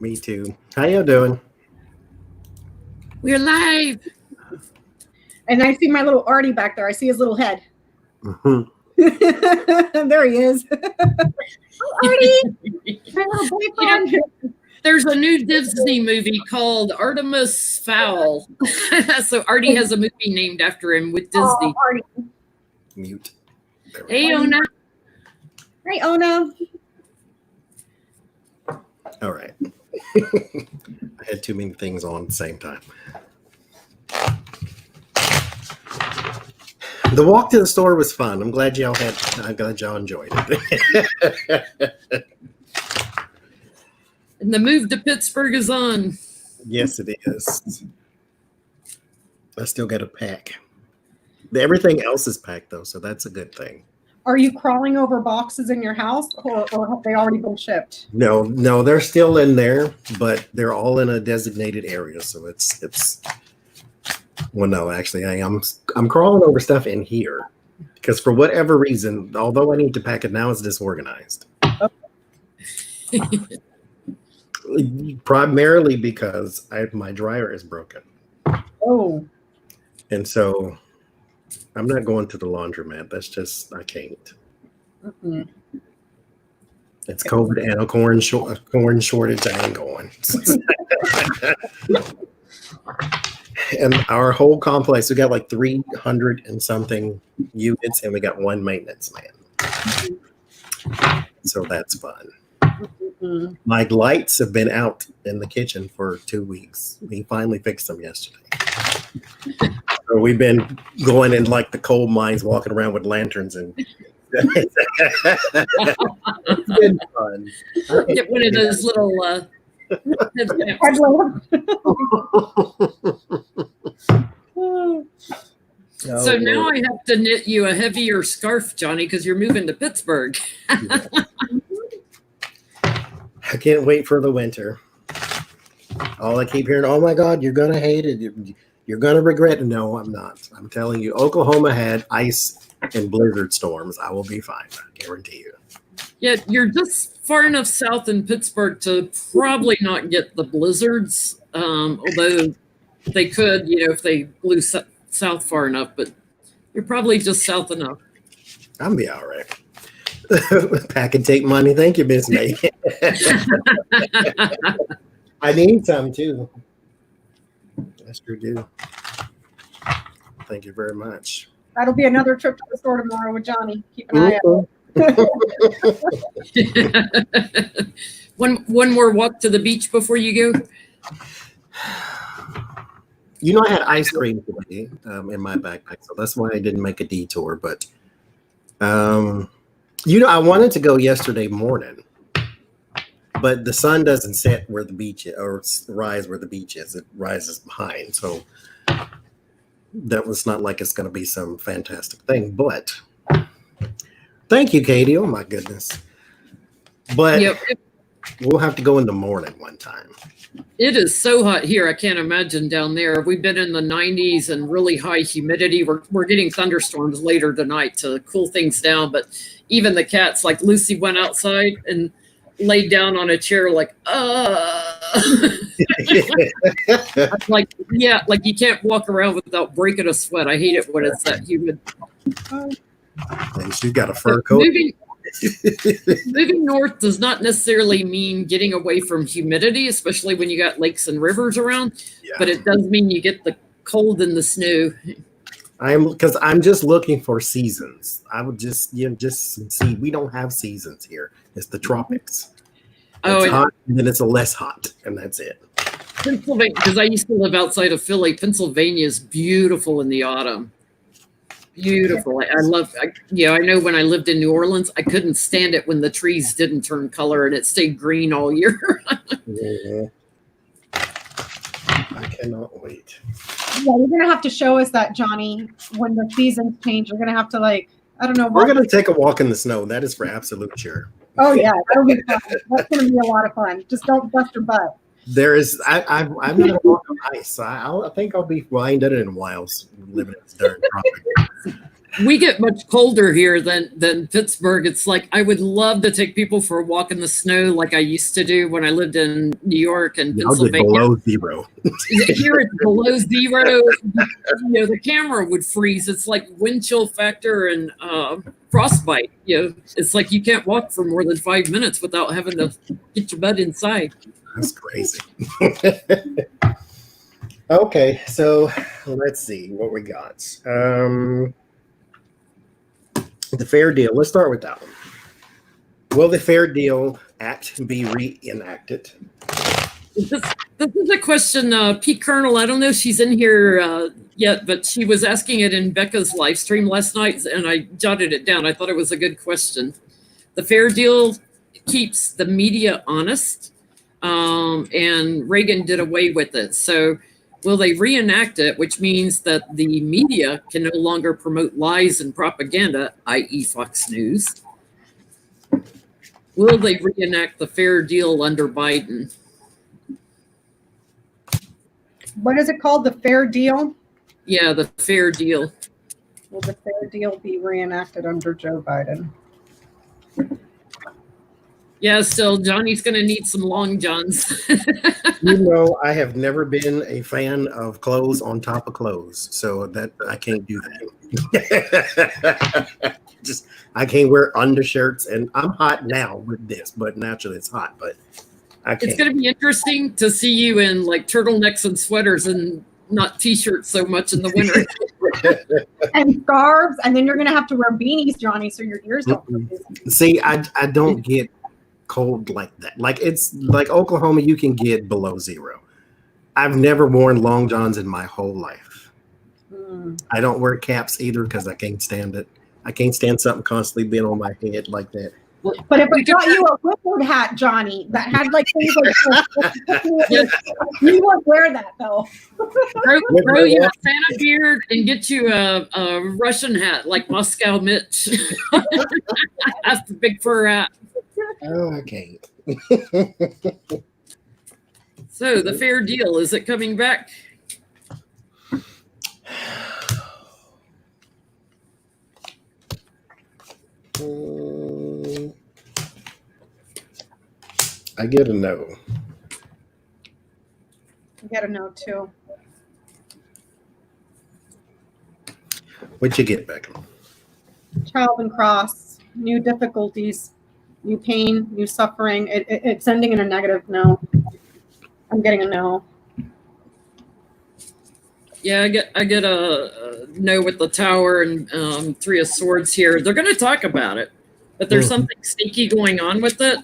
Me too. How you doing? We're live. And I see my little Artie back there. I see his little head. Mhm. There he is. Oh, Artie, my little boyfriend. There's a new Disney movie called Artemis Fowl. So Artie has a movie named after him with Disney. Oh, Artie. Mute. There we Hey, Ona. Hi, Ona. go. All right. I had too many things on at the same time. The walk to the store was fun. I'm glad y'all enjoyed it. And the move to Pittsburgh is on. Yes, it is. I still got to pack. Everything else is packed though, so that's a good thing. Are you crawling over boxes in your house, or have they already been shipped? No, they're still in there, but they're all in a designated area, so it's. Well, no, actually, I'm crawling over stuff in here because for whatever reason, although I need to pack it now, it's disorganized. Primarily because my dryer is broken, Oh, and so I'm not going to the laundromat. That's just I can't. mm-mm. It's COVID and a corn shortage. I ain't going. And our whole complex, we got like 300 and something units, and we got one maintenance man. So that's fun. Mm-mm. My lights have been out in the kitchen for 2 weeks. We finally fixed them yesterday. So we've been going in like the coal mines, walking around with lanterns, and it's been fun. Get one of those little So now I have to knit you a heavier scarf, Johnny, because you're moving to Pittsburgh. I can't wait for the winter. All I keep hearing, oh my God, you're going to hate it. You're going to regret it. No, I'm not. I'm telling you, Oklahoma had ice and blizzard storms. I will be fine. I guarantee you. Yeah, you're just far enough south in Pittsburgh to probably not get the blizzards, although they could, if they blew south far enough, but you're probably just south enough. I'll be all right. Pack and take money. Thank you, Miss May. I need some too. I sure do. Thank you very much. That'll be another trip to the store tomorrow with Johnny. Keep an eye out. One more walk to the beach before you go. You know, I had ice cream today in my backpack, so that's why I didn't make a detour. But I wanted to go yesterday morning, but the sun doesn't set where the beach is, or rise where the beach is. It rises behind, so that was not like it's going to be some fantastic thing. But thank you, Katie. Oh my goodness! But Yep. We'll have to go in the morning one time. It is so hot here. I can't imagine down there. We've been in the 90s and really high humidity. We're getting thunderstorms later tonight to cool things down. But even the cats, like Lucy, went outside and laid down on a chair like, like you can't walk around without breaking a sweat. I hate it when it's that humid. And she's got a fur coat. Moving north does not necessarily mean getting away from humidity, especially when you got lakes and rivers around. Yeah. But it does mean you get the cold and the snow. I'm just looking for seasons. I would just see. We don't have seasons here. It's the tropics. It's hot, and then it's less hot, and that's it. Pennsylvania, because I used to live outside of Philly. Pennsylvania is beautiful in the autumn. Beautiful. I know when I lived in New Orleans, I couldn't stand it when the trees didn't turn color and it stayed green all year. Yeah. I cannot wait. Yeah, you're gonna have to show us that, Johnny, when the seasons change. You're gonna have to I don't know. We're gonna take a walk in the snow. That is for absolute sure. Oh yeah, that'll be fun. That's gonna be a lot of fun. Just don't bust your butt. There is. I'm gonna walk on ice. I think I'll be. Well, I ain't done it in a while. Living in this darn tropic. we get much colder here than Pittsburgh. It's like I would love to take people for a walk in the snow like I used to do when I lived in New York and I'll get Pennsylvania. below zero. Here it's below zero. The camera would freeze. It's like wind chill factor and frostbite. It's like you can't walk for more than 5 minutes without having to get your butt inside. That's crazy. Okay, so let's see what we got. The Fair Deal. Let's start with that one. Will the Fair Deal Act be reenacted? This is a question, Pete Colonel. I don't know if she's in here yet, but she was asking it in Becca's live stream last night, and I jotted it down. I thought it was a good question. The Fair Deal keeps the media honest, and Reagan did away with it. So will they reenact it, which means that the media can no longer promote lies and propaganda, i.e. Fox News? Will they reenact the Fair Deal under Biden? What is it called? The Fair Deal? Yeah, the Fair Deal. Will the Fair Deal be reenacted under Joe Biden? Yeah, still, Johnny's going to need some long johns. I have never been a fan of clothes on top of clothes, so that I can't do that. I can't wear undershirts, and I'm hot now with this, but naturally it's hot, but I can't. It's going to be interesting to see you in like turtlenecks and sweaters and not t-shirts so much in the winter. And scarves, and then you're going to have to wear beanies, Johnny, so your ears don't. See, I don't get cold like that. Like it's like Oklahoma, you can get below zero. I've never worn long johns in my whole life. I don't wear caps either because I can't stand it. I can't stand something constantly being on my head like that. But if I got you a Woodward hat, Johnny, that had like things like this, you won't wear that though. Grow you a Santa beard and get you a Russian hat like Moscow Mitch. That's the big fur hat. Oh, I can't. So the Fair Deal, is it coming back? I get a no. I get a no too. What'd you get, Becca? Child and cross, new difficulties, new pain, new suffering. It's ending in a negative no. I'm getting a no. Yeah, I get a no with the Tower and Three of Swords here. They're going to talk about it, but there's something sneaky going on with it.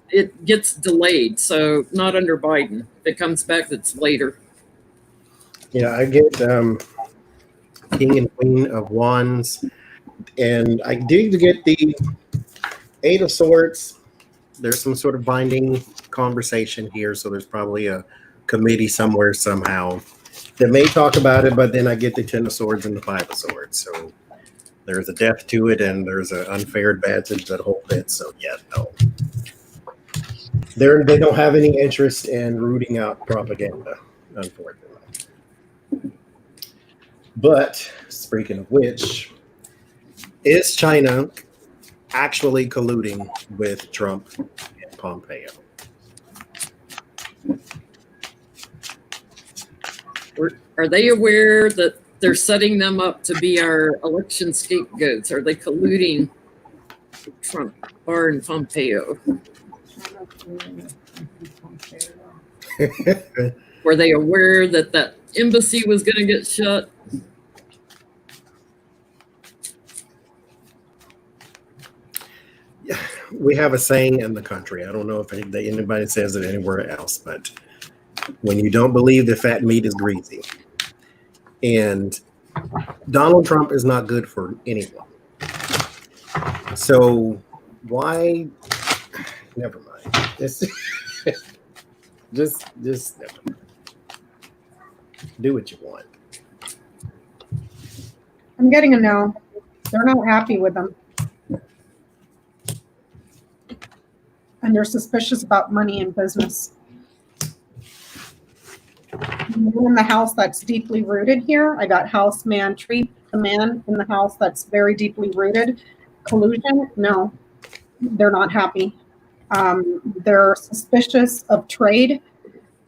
It gets delayed, so not under Biden. If it comes back, it's later. Yeah, I get King and Queen of Wands, and I do get the Eight of Swords. There's some sort of binding conversation here, so there's probably a committee somewhere somehow that may talk about it, but then I get the Ten of Swords and the Five of Swords. So there's a depth to it, and there's an unfair advantage that whole bit. So yeah, no. They don't have any interest in rooting out propaganda, unfortunately. But speaking of which, is China actually colluding with Trump and Pompeo? Are they aware that they're setting them up to be our election scapegoats? Are they colluding with Trump or Pompeo? Were they aware that that embassy was going to get shut? Yeah, we have a saying in the country. I don't know if anybody says it anywhere else, but when you don't believe that fat meat is greasy, and Donald Trump is not good for anyone. So why? Never mind. Just never mind. Do what you want. I'm getting a no. They're not happy with them. And they're suspicious about money and business. In the house that's deeply rooted here, I got house, man, tree, the man in the house that's very deeply rooted. Collusion? No, they're not happy. They're suspicious of trade,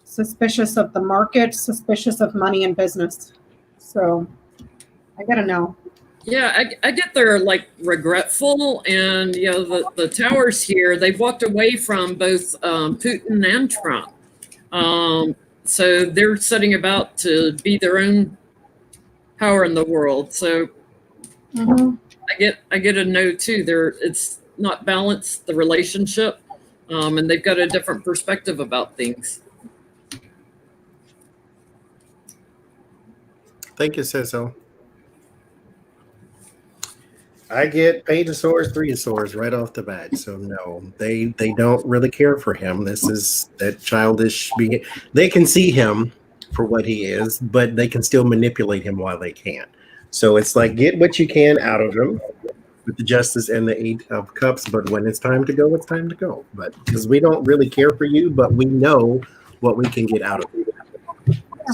suspicious of the market, suspicious of money and business. So I gotta know. Yeah, I get they're like regretful, and the towers here, they've walked away from both Putin and Trump. So they're setting about to be their own power in the world. So Mm-hmm. I get a no too. It's not balanced, the relationship, and they've got a different perspective about things. Thank you, Cecil. I get Petasaurus, Threosaurus right off the bat. So no, they don't really care for him. This is that childish being. They can see him for what he is, but they can still manipulate him while they can. So it's like get what you can out of him with the Justice and the Eight of Cups. But when it's time to go, it's time to go. But because we don't really care for you, but we know what we can get out of you.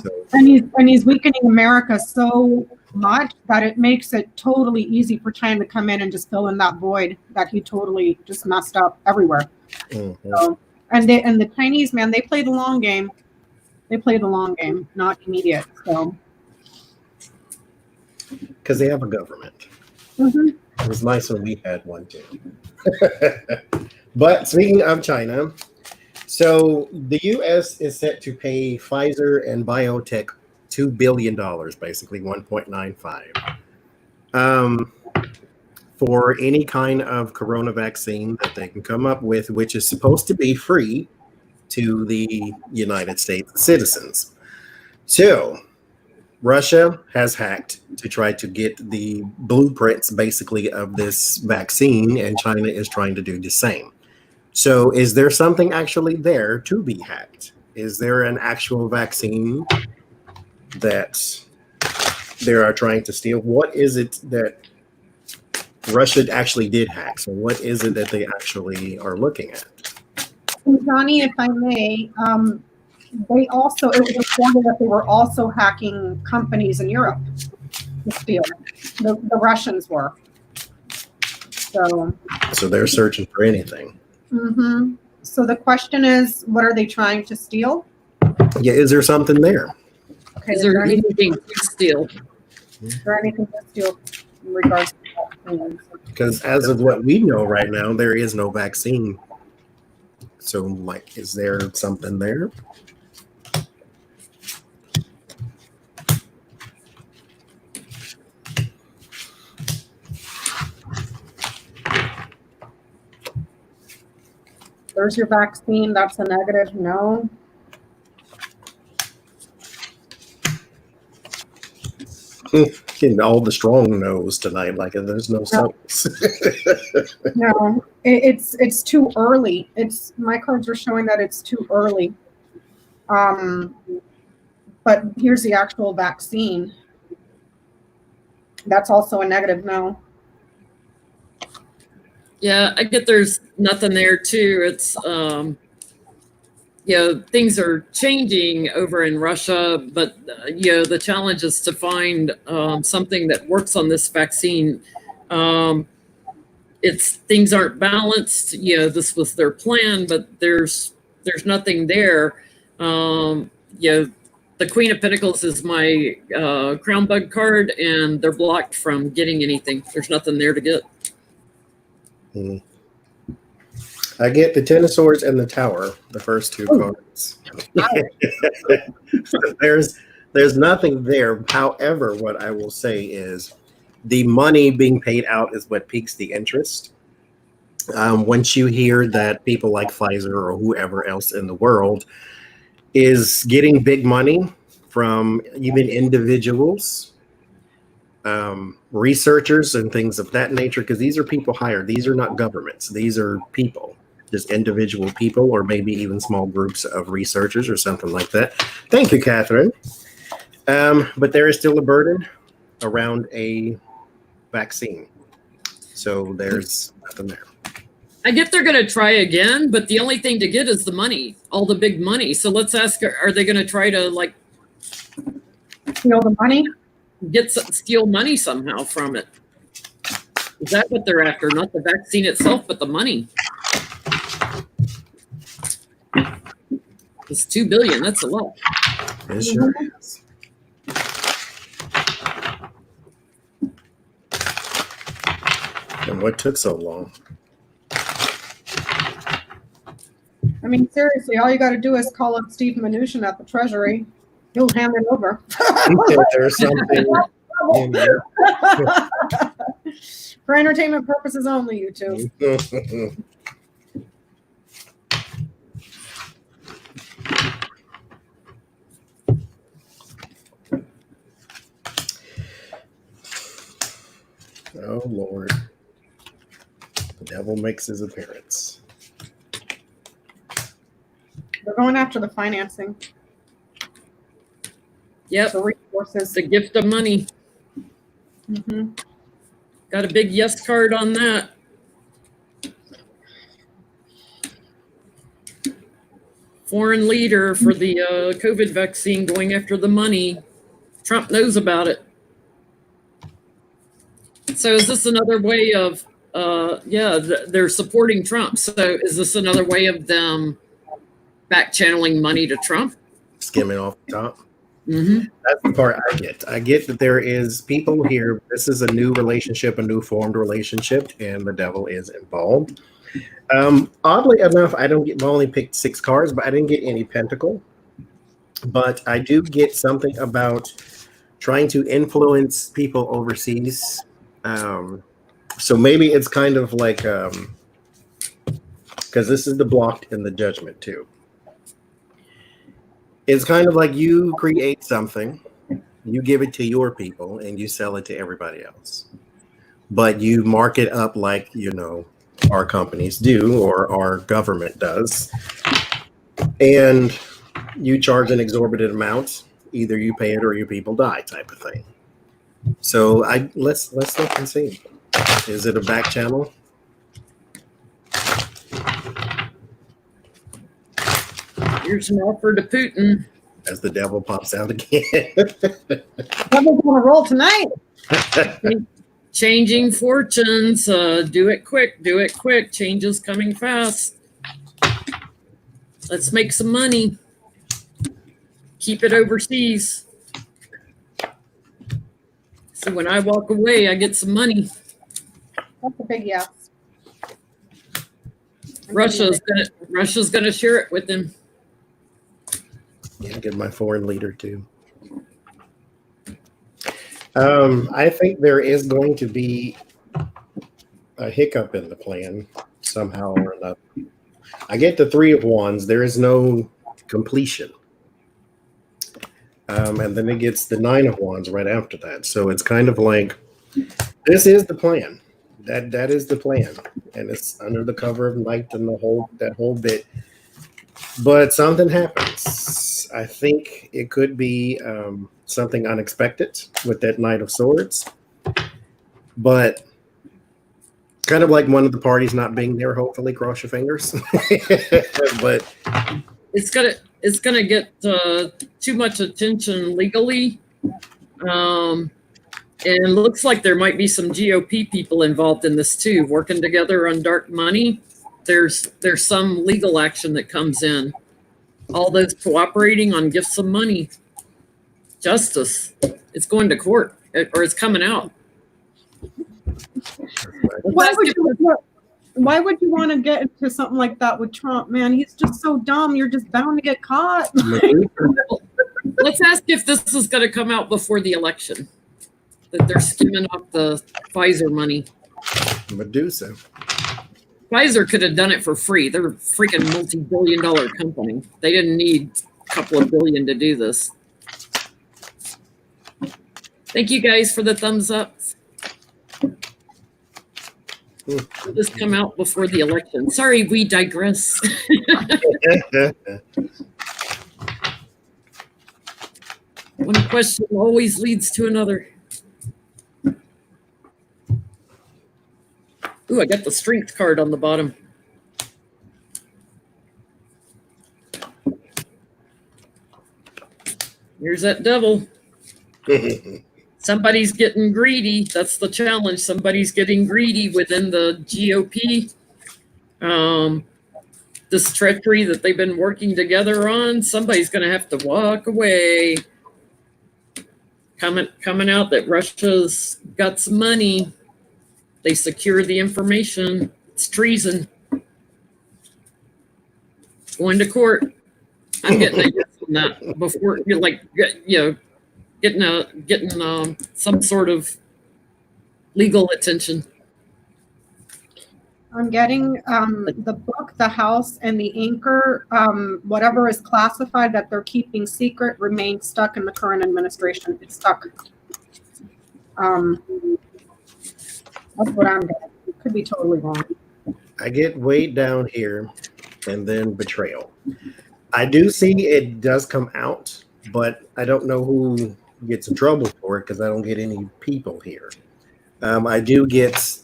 So, And he's weakening America so much that it makes it totally easy for China to come in and just fill in that void that he totally just messed up everywhere. mhm. So, and the Chinese, man, they play the long game. They play the long game, not immediate. So Because they have a government. mhm. It was nice when we had one too. But speaking of China, so the U.S. is set to pay Pfizer and BioNTech $2 billion, basically 1.95, for any kind of corona vaccine that they can come up with, which is supposed to be free to the United States citizens. So Russia has hacked to try to get the blueprints basically of this vaccine, and China is trying to do the same. So is there something actually there to be hacked? Is there an actual vaccine that they are trying to steal? What is it that Russia actually did hack? So what is it that they actually are looking at? And Johnny, if I may, they also, it was reported that they were also hacking companies in Europe to steal. The Russians were. So they're searching for anything. mm-hmm. So the question is, what are they trying to steal? Yeah, is there something there? Okay, Is there anything to steal? is there anything to steal in regards to vaccines? Because as of what we know right now, there is no vaccine. So, like, is there something there? There's your vaccine. That's a negative. No. Getting all the strong no's tonight, like there's no subs. No, it's too early. It's my cards are showing that it's too early. But here's the actual vaccine. That's also a negative no. Yeah, I get there's nothing there too. It's things are changing over in Russia, but the challenge is to find something that works on this vaccine. It's things aren't balanced. This was their plan, but there's nothing there. The Queen of Pentacles is my crown bug card, and they're blocked from getting anything. There's nothing there to get. Mm. I get the Ten of Swords and the Tower, the first two cards. There's nothing there. However, what I will say is the money being paid out is what piques the interest. Once you hear that people like Pfizer or whoever else in the world is getting big money from even individuals, researchers and things of that nature, because these are people hired. These are not governments. These are people, just individual people, or maybe even small groups of researchers or something like that. Thank you, Catherine. But there is still a burden around a vaccine. So there's nothing there. I get they're going to try again, but the only thing to get is the money, all the big money. So let's ask, are they going to try to Steal the money? steal money somehow from it. Is that what they're after? Not the vaccine itself, but the money. It's $2 billion. That's a lot. It sure is. And what took so long? I mean, seriously, all you got to do is call up Steve Mnuchin at the Treasury. He'll hand it over. There's something in there. For entertainment purposes only, YouTube. Oh, Lord. The devil makes his appearance. They're going after the financing, Yep. the resources. The gift of money. Mm-hmm. Got a big yes card on that. Foreign leader for the COVID vaccine going after the money. Trump knows about it. So is this another way of, they're supporting Trump. So is this another way of them back channeling money to Trump? Skimming off the top. Mm-hmm. That's the part I get. I get that there is people here. This is a new relationship, a new formed relationship, and the devil is involved. Oddly enough, I only picked 6 cards, but I didn't get any pentacle. But I do get something about trying to influence people overseas. So maybe it's kind of like, because this is the blocked and the judgment too. It's kind of like you create something, you give it to your people, and you sell it to everybody else. But you mark it up like, our companies do or our government does. And you charge an exorbitant amount. Either you pay it or your people die type of thing. So let's look and see. Is it a back channel? Here's an offer to Putin. As the devil pops out again. Devil's on a roll tonight. Changing fortunes. Do it quick. Do it quick. Change is coming fast. Let's make some money. Keep it overseas. So when I walk away, I get some money. That's a big yes. Russia's gonna share it with them. Yeah, get my foreign leader too. I think there is going to be a hiccup in the plan somehow or another. I get the 3 of Wands. There is no completion. And then it gets the 9 of Wands right after that. So it's kind of like, this is the plan. That is the plan. And it's under the cover of night and that whole bit. But something happens. I think it could be something unexpected with that Knight of Swords. But kind of like one of the parties not being there, hopefully, cross your fingers. But It's gonna get too much attention legally. And it looks like there might be some GOP people involved in this too, working together on dark money. There's some legal action that comes in. All those cooperating on gifts of money. Justice. It's going to court, or it's coming out. Why would you want to get into something like that with Trump, man? He's just so dumb. You're just bound to get caught. Let's ask if this is going to come out before the election. That they're skimming off the Pfizer money. Medusa. Pfizer could have done it for free. They're a freaking multi-billion-dollar company. They didn't need a couple of billion to do this. Thank you guys for the thumbs up. Will this come out before the election? Sorry, we digress. One question always leads to another. Ooh, I got the strength card on the bottom. Here's that devil. Somebody's getting greedy. That's the challenge. Somebody's getting greedy within the GOP. This treachery that they've been working together on, somebody's going to have to walk away. Coming out that Russia's got some money. They secured the information. It's treason. Going to court. I'm getting a yes on that before, getting some sort of legal attention. I'm getting the book, the house, and the anchor. Whatever is classified that they're keeping secret remains stuck in the current administration. It's stuck. That's what I'm getting. It could be totally wrong. I get way down here, and then betrayal. I do see it does come out, but I don't know who gets in trouble for it because I don't get any people here. I do get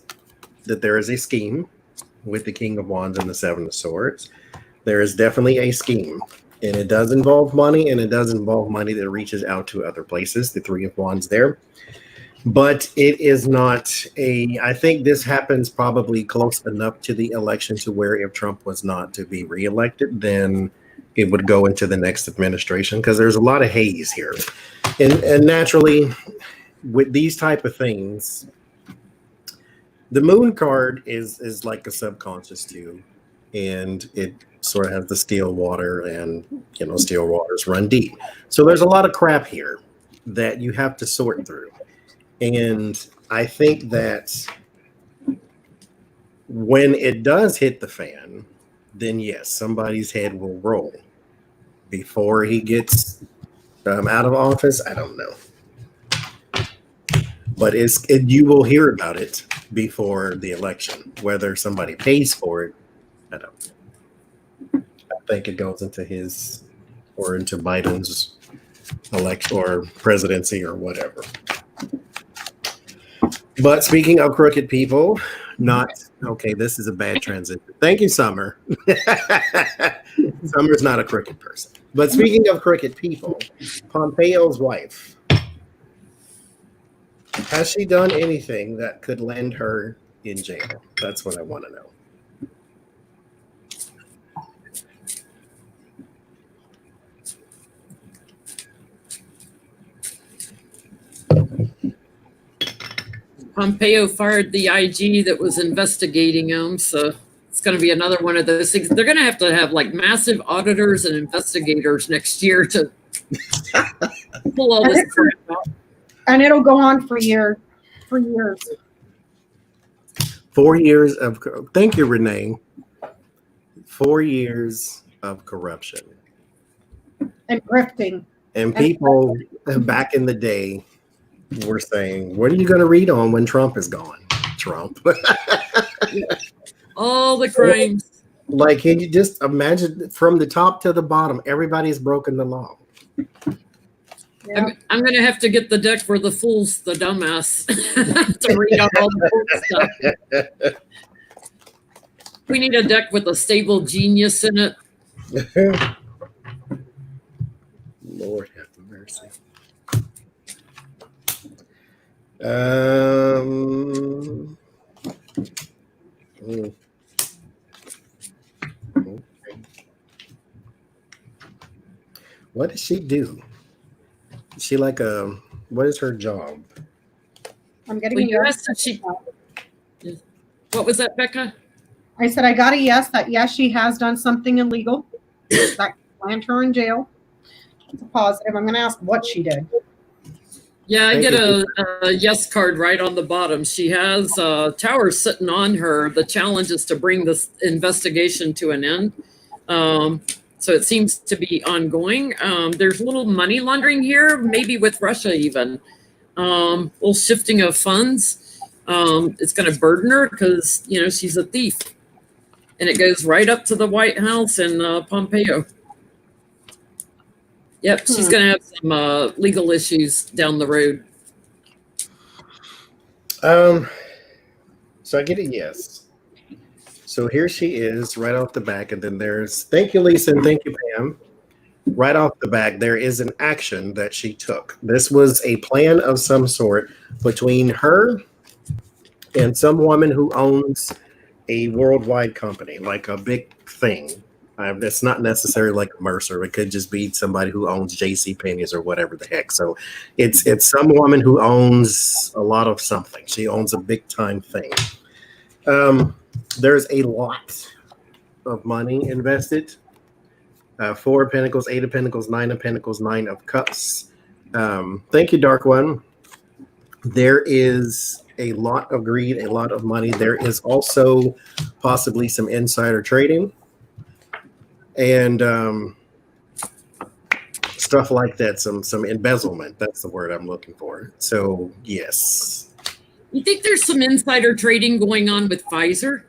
that there is a scheme with the King of Wands and the Seven of Swords. There is definitely a scheme, and it does involve money, and it does involve money that reaches out to other places. The Three of Wands there. But it is not I think this happens probably close enough to the election to where if Trump was not to be reelected, then it would go into the next administration because there's a lot of haze here. And naturally, with these type of things, the moon card is like a subconscious too. And it sort of has the still water, and still waters run deep. So there's a lot of crap here that you have to sort through. And I think that when it does hit the fan, then yes, somebody's head will roll. Before he gets out of office, I don't know. But you will hear about it before the election. Whether somebody pays for it, I don't know. I think it goes into his or into Biden's election or presidency or whatever. But speaking of crooked people, this is a bad transition. Thank you, Summer. Summer's not a crooked person. But speaking of crooked people, Pompeo's wife, has she done anything that could land her in jail? That's what I want to know. Pompeo fired the IG that was investigating him, so it's going to be another one of those things. They're going to have like massive auditors and investigators next year to pull all this crap out. And it'll go on for years. 4 years of thank you, Renee. 4 years of corruption And grifting. and people back in the day were saying, "What are you going to read on when Trump is gone?" Trump. All the crimes. Like, can you just imagine from the top to the bottom, everybody's broken the law. Yeah. I'm going to have to get the deck for the fools, the dumbass, to read out all the cool stuff. We need a deck with a stable genius in it. Lord have mercy. Okay. What does she do? Is she like what is her job? I'm getting Well, a you yes. asked if she. What was that, Becca? I said I got a yes that yes, she has done something illegal that land her in jail. It's a positive. I'm going to ask what she did. Yeah, I Thank get you. a yes card right on the bottom. She has towers sitting on her. The challenge is to bring this investigation to an end. So it seems to be ongoing. There's a little money laundering here, maybe with Russia even. Little shifting of funds. It's going to burden her because, she's a thief. And it goes right up to the White House and Pompeo. Yep, she's going to have some legal issues down the road. So I get a yes. So here she is right off the back, and then there's thank you, Lisa, and thank you, Pam. right off the back, there is an action that she took. This was a plan of some sort between her and some woman who owns a worldwide company, like a big thing. It's not necessarily like Mercer. It could just be somebody who owns J.C. Penney's or whatever the heck. So it's some woman who owns a lot of something. She owns a big time thing. There's a lot of money invested. 4 of Pentacles, 8 of Pentacles, 9 of Pentacles, 9 of Cups. Thank you, Dark One. There is a lot of greed, a lot of money. There is also possibly some insider trading and stuff like that. Some embezzlement. That's the word I'm looking for. So yes. You think there's some insider trading going on with Pfizer?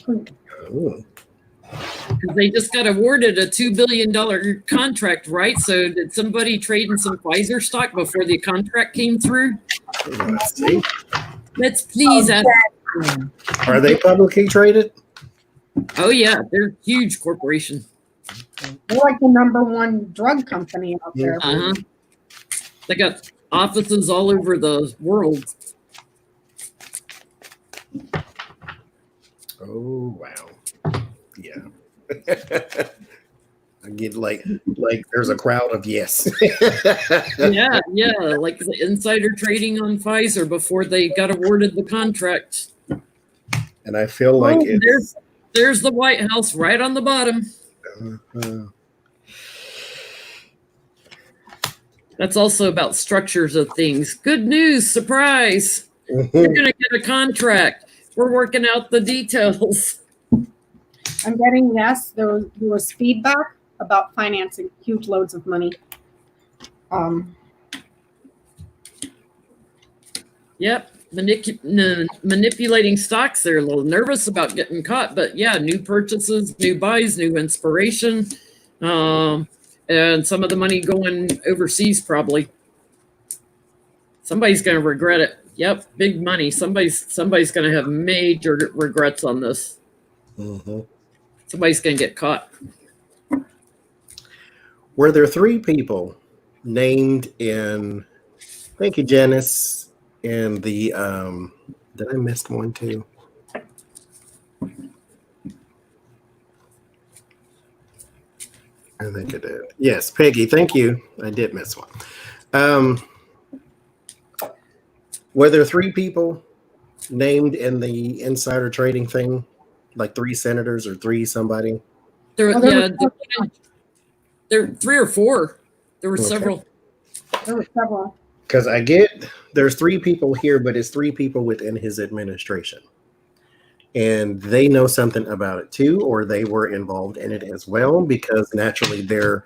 Ooh. They just got awarded a $2 billion contract, right? So did somebody trade in some Pfizer stock before the contract came through? Let's see. Let's please ask. Are they publicly traded? Oh yeah, they're a huge corporation. They're like the number one drug company out there. Uh-huh. They got offices all over the world. Oh wow. Yeah. I get like there's a crowd of yes. Yeah, like the insider trading on Pfizer before they got awarded the contract. And I feel like there's the White House right on the bottom. That's also about structures of things. Good news, surprise. You're going to get a contract. We're working out the details. I'm getting yes. There was feedback about financing huge loads of money. Yep. Manipulating stocks. They're a little nervous about getting caught, but yeah, new purchases, new buys, new inspiration, and some of the money going overseas probably. Somebody's going to regret it. Yep, big money. Somebody's going to have major regrets on this. Mm-hmm. Somebody's going to get caught. Were there 3 people named in? Thank you, Janice. And the did I miss one too? I think I did. Yes, Peggy. Thank you. I did miss one. Were there 3 people named in the insider trading thing, like 3 senators or 3 somebody? There were 3 or 4. There were several. There were several. Because there's 3 people here, but it's 3 people within his administration. And they know something about it too, or they were involved in it as well, because naturally they're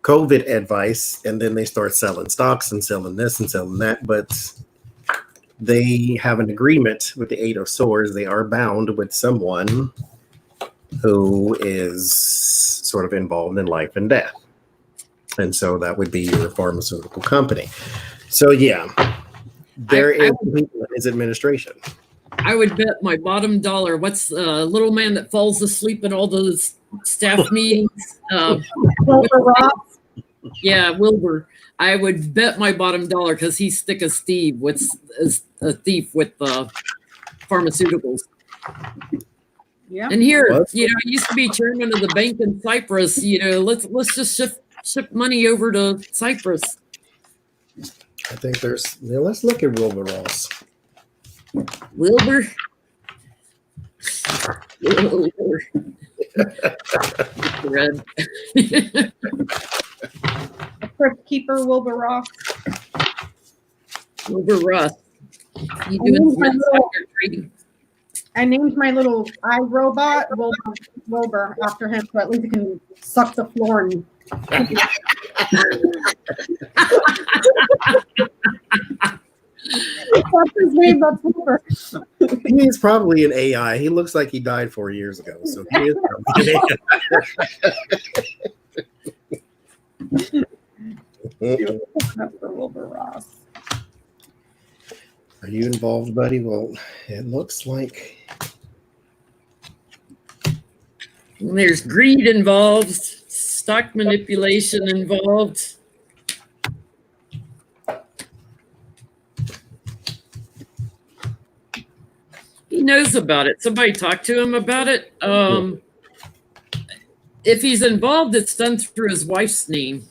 COVID advice, and then they start selling stocks and selling this and selling that. But they have an agreement with the 8 of Swords. They are bound with someone who is sort of involved in life and death. And so that would be your pharmaceutical company. So yeah, there is people in his administration. I would bet my bottom dollar. What's the little man that falls asleep at all those staff meetings? Wilbur Ross. Yeah, Wilbur. I would bet my bottom dollar because he's thick as Steve with a thief with pharmaceuticals. Yeah. And here, I used to be chairman of the bank in Cyprus. Let's just ship money over to Cyprus. I think let's look at Wilbur Ross. Wilbur. Red. Crypt keeper Wilbur Ross. Wilbur Ross. You doing some insider trading? I named my little iRobot Wilbur after him, so at least he can suck the floor and. What's his name? That's Wilbur. He's probably an AI. He looks like he died 4 years ago, so he is probably an AI. Wilbur Ross. Are you involved, buddy? Well, it looks like there's greed involved, stock manipulation involved. He knows about it. Somebody talked to him about it. If he's involved, it's done through his wife's name.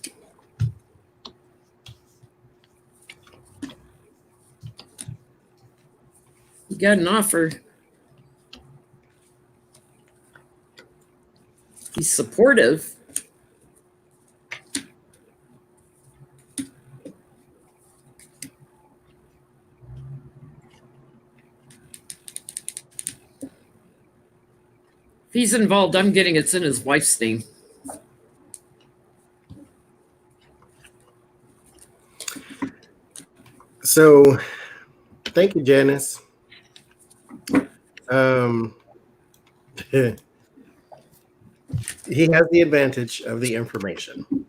He got an offer. He's supportive. If he's involved, I'm getting it's in his wife's name. So, thank you, Janice. He has the advantage of the information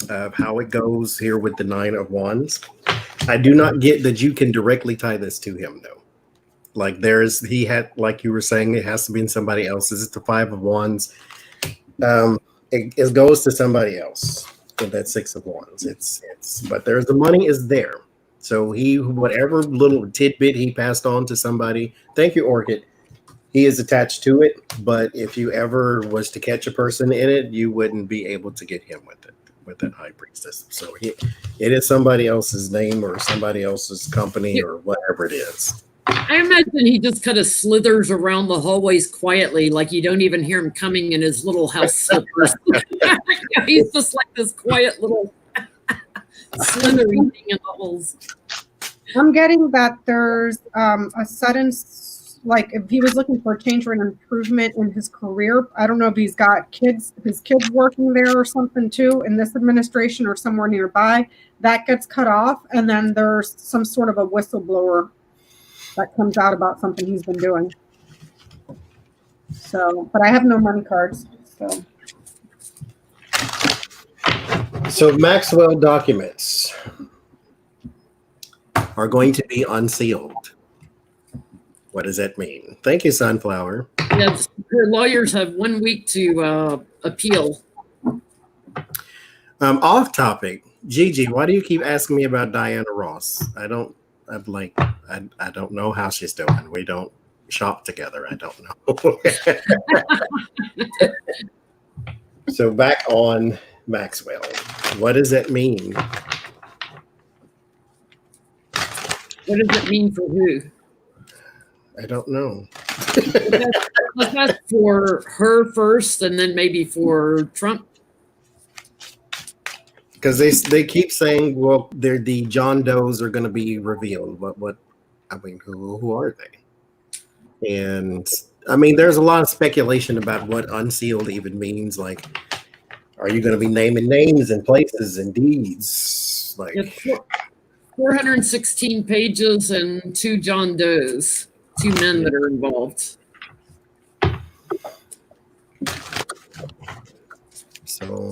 of how it goes here with the 9 of Wands. I do not get that you can directly tie this to him, though. Like he had, like you were saying, it has to be in somebody else's. It's the 5 of Wands. It goes to somebody else with that 6 of Wands. But there's the money is there. So whatever little tidbit he passed on to somebody, thank you, Orchid. He is attached to it, but if you ever was to catch a person in it, you wouldn't be able to get him with that High Priestess. So it is somebody else's name or somebody else's company or whatever it is. I imagine he just kind of slithers around the hallways quietly, like you don't even hear him coming in his little house slippers. He's just like this quiet little slithering thing in the holes. I'm getting that there's a sudden, like if he was looking for a change or an improvement in his career, I don't know if he's got his kids working there or something too in this administration or somewhere nearby, that gets cut off. And then there's some sort of a whistleblower that comes out about something he's been doing. So, but I have no money cards. So Maxwell documents are going to be unsealed. What does that mean? Thank you, Sunflower. Yes, her lawyers have 1 week to appeal. Off topic, Gigi, why do you keep asking me about Diana Ross? I don't know how she's doing. We don't shop together. I don't know. So back on Maxwell. What does that mean? What does it mean for who? I don't know. That's for her first and then maybe for Trump. Because they keep saying, well, the John Does are going to be revealed. Who are they? And I mean, there's a lot of speculation about what unsealed even means. Like, are you going to be naming names and places and deeds? Like, It's 416 pages and 2 John Does, 2 men that are involved. so.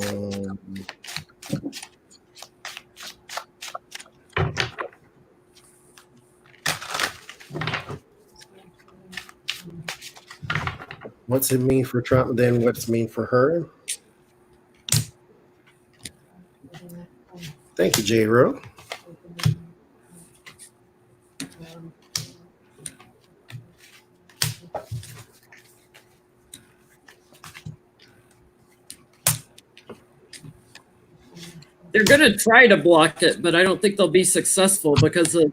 What's it mean for Trump? Then what's it mean for her? Thank you, J-Ro. They're going to try to block it, but I don't think they'll be successful because of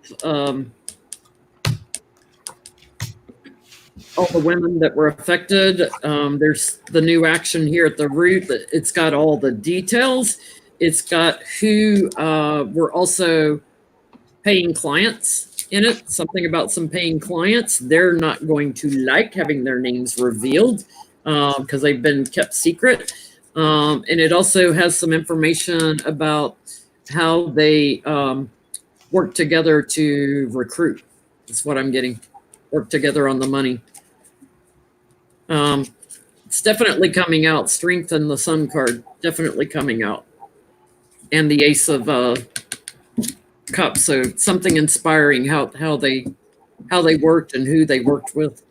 all the women that were affected. There's the new action here at the root. It's got all the details. It's got who were also paying clients in it, something about some paying clients. They're not going to like having their names revealed because they've been kept secret. And it also has some information about how they work together to recruit. That's what I'm getting. Work together on the money. It's definitely coming out. Strength and the Sun card definitely coming out. And the Ace of Cups. So something inspiring how they worked and who they worked with.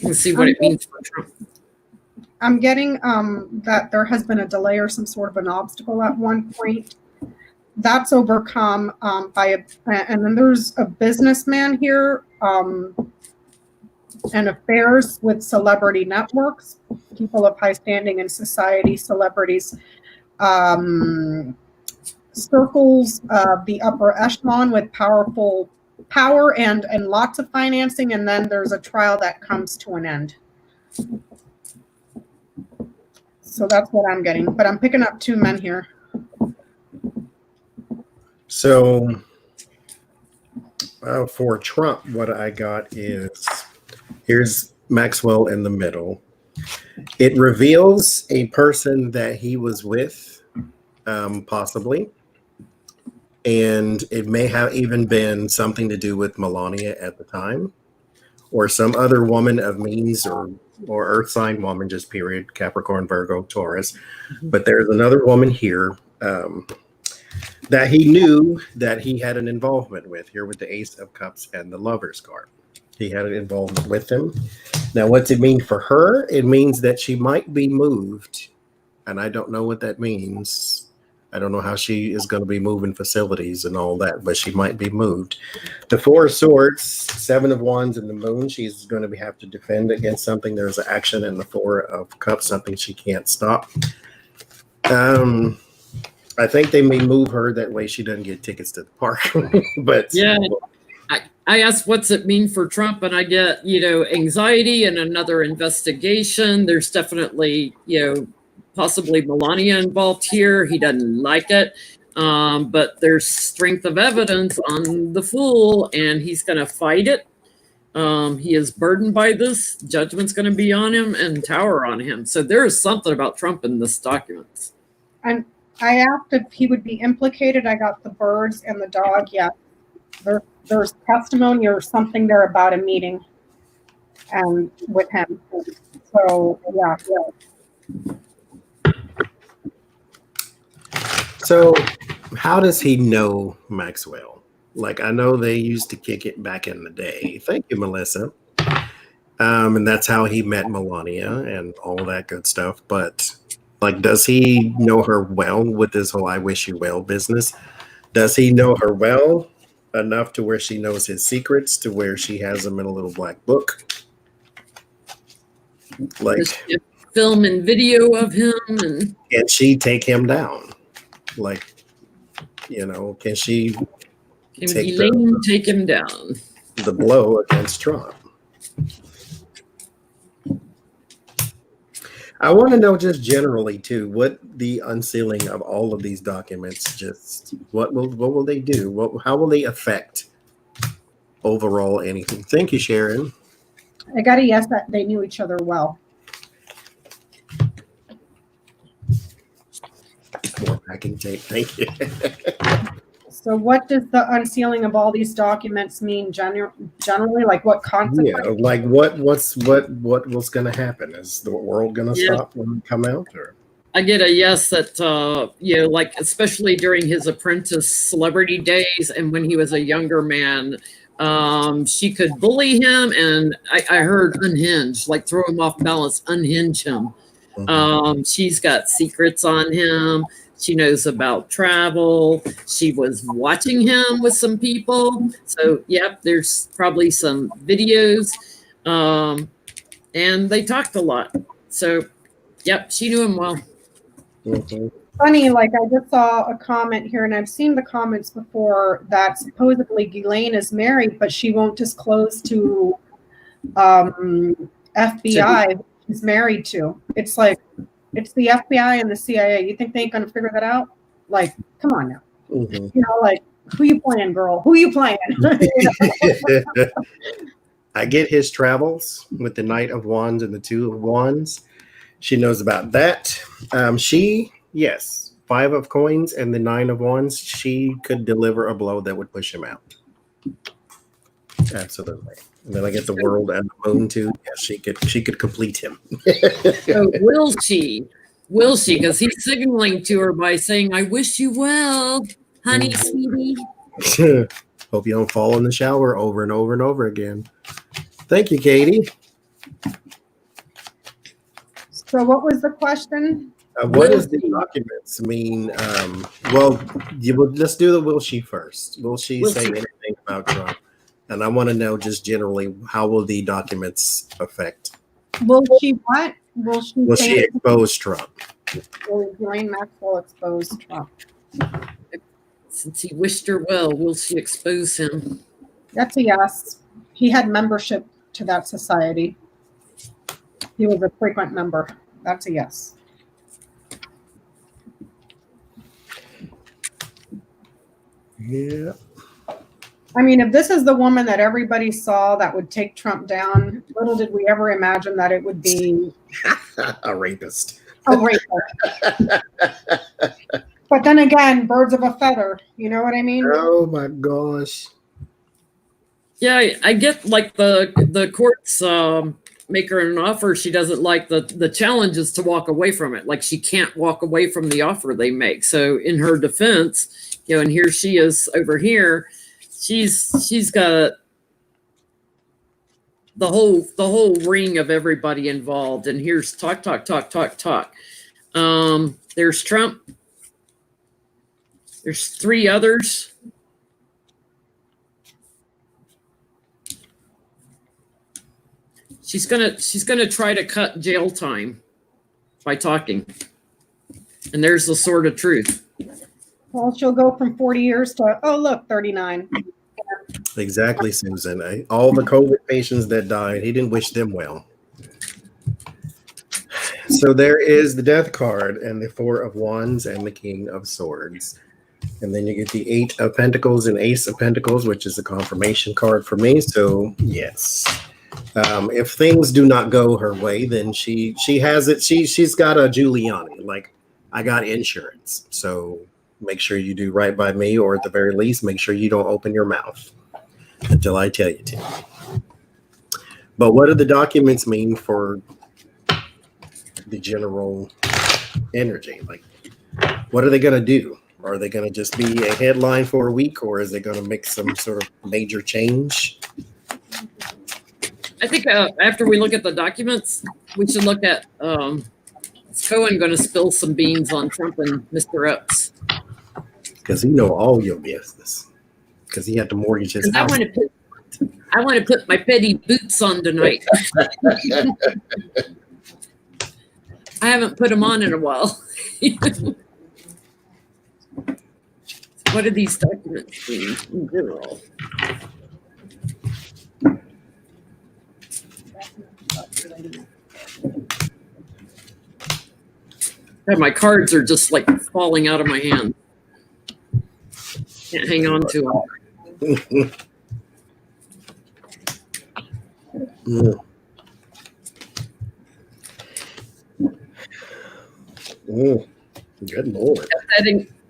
Let's see what it means for Trump. I'm getting that there has been a delay or some sort of an obstacle at one point. That's overcome and then there's a businessman here and affairs with celebrity networks, people of high standing in society, celebrities, circles of the upper echelon with power and lots of financing, and then there's a trial that comes to an end. So that's what I'm getting, but I'm picking up 2 men here. So for Trump, what I got is, here's Maxwell in the middle. It reveals a person that he was with, possibly. And it may have even been something to do with Melania at the time, or some other woman of means or earth sign woman, just period, Capricorn, Virgo, Taurus. But there's another woman here that he knew that he had an involvement with, here with the Ace of Cups and the Lover's card. He had an involvement with him. Now, what's it mean for her? It means that she might be moved, and I don't know what that means. I don't know how she is going to be moving facilities and all that, but she might be moved. The 4 of Swords, 7 of Wands, and the Moon, she's going to have to defend against something. There's an action in the 4 of Cups, something she can't stop. I think they may move her that way she doesn't get tickets to the park. But yeah, I asked what's it mean for Trump, and I get, anxiety and another investigation. There's definitely, possibly Melania involved here. He doesn't like it. But there's strength of evidence on the Fool, and he's going to fight it. He is burdened by this. Judgment's going to be on him and Tower on him. So there is something about Trump in this document. And I asked if he would be implicated. I got the birds and the dog. Yeah, there's testimony or something there about a meeting and with him. So yeah. So how does he know Maxwell? Like, I know they used to kick it back in the day. Thank you, Melissa. And that's how he met Melania and all that good stuff. But like, does he know her well with this whole I wish you well business? Does he know her well enough to where she knows his secrets, to where she has them in a little black book? Like, film and video of him, and can she take him down? Like, can she take him down? The blow against Trump. I want to know just generally too, what the unsealing of all of these documents, just what will they do? How will they affect overall anything? Thank you, Sharon. I got a yes that they knew each other well. More packing tape. Thank you. So what does the unsealing of all these documents mean generally? Like what consequences? Yeah, like what's going to happen? Is the world going to stop when we come out? Or I get a yes that, like especially during his apprentice celebrity days and when he was a younger man, she could bully him, and I heard unhinge, like throw him off balance, unhinge him. Mm-hmm. She's got secrets on him. She knows about travel. She was watching him with some people. So, yep, there's probably some videos. And they talked a lot. So, yep, she knew him well. Mm-hmm. Funny, like I just saw a comment here, and I've seen the comments before, that supposedly Ghislaine is married, but she won't disclose to FBI who she's married to. It's like, it's the FBI and the CIA. You think they ain't gonna figure that out? Like, come on now. Mm-hmm. Like, who you playing, girl? Who you playing? I get his travels with the Knight of Wands and the Two of Wands. She knows about that. Yes, 5 of Coins and the 9 of Wands. She could deliver a blow that would push him out. Absolutely. And then I get the World and the Moon too. Yeah, she could complete him. So will she? Will she? Because he's signaling to her by saying, "I wish you well, honey, sweetie." Hope you don't fall in the shower over and over and over again. Thank you, Katie. So what was the question? What Will does the she? documents mean? Well, let's do the will she first. Will she Will say she? anything about Trump? And I want to know just generally, how will the documents affect? Will she what? Will she Will say she expose Trump? will Ghislaine Maxwell expose Trump? Since he wished her well, will she expose him? That's a yes. He had membership to that society. He was a frequent member. That's a yes. Yeah. I mean, if this is the woman that everybody saw that would take Trump down, little did we ever imagine that it would be A rapist. a rapist. But then again, birds of a feather. You know what I mean? Oh my gosh. Yeah, I get like the courts make her an offer she doesn't like. The challenge is to walk away from it. Like she can't walk away from the offer they make. So in her defense, and here she is over here. She's got the whole ring of everybody involved, and here's talk. There's Trump. There's 3 others. She's gonna try to cut jail time by talking, and there's the sword of truth. Well, she'll go from 40 years to, oh, look, 39. Exactly, Susan. All the COVID patients that died, he didn't wish them well. So there is the death card and the 4 of Wands and the King of Swords. And then you get the 8 of Pentacles and Ace of Pentacles, which is a confirmation card for me. So yes. If things do not go her way, then she has it. She's got a Giuliani, like, I got insurance. So make sure you do right by me, or at the very least, make sure you don't open your mouth until I tell you to. But what do the documents mean for the general energy? Like, what are they going to do? Are they going to just be a headline for a week, or is it going to make some sort of major change? I think after we look at the documents, we should look at is Cohen going to spill some beans on Trump and Mr. Epps? Because he know all your business. Because he had to mortgage his house. I want to put my petty boots on tonight. I haven't put them on in a while. What do these documents mean in general? God, my cards are just like falling out of my hand. Can't hang on to them. Good Lord.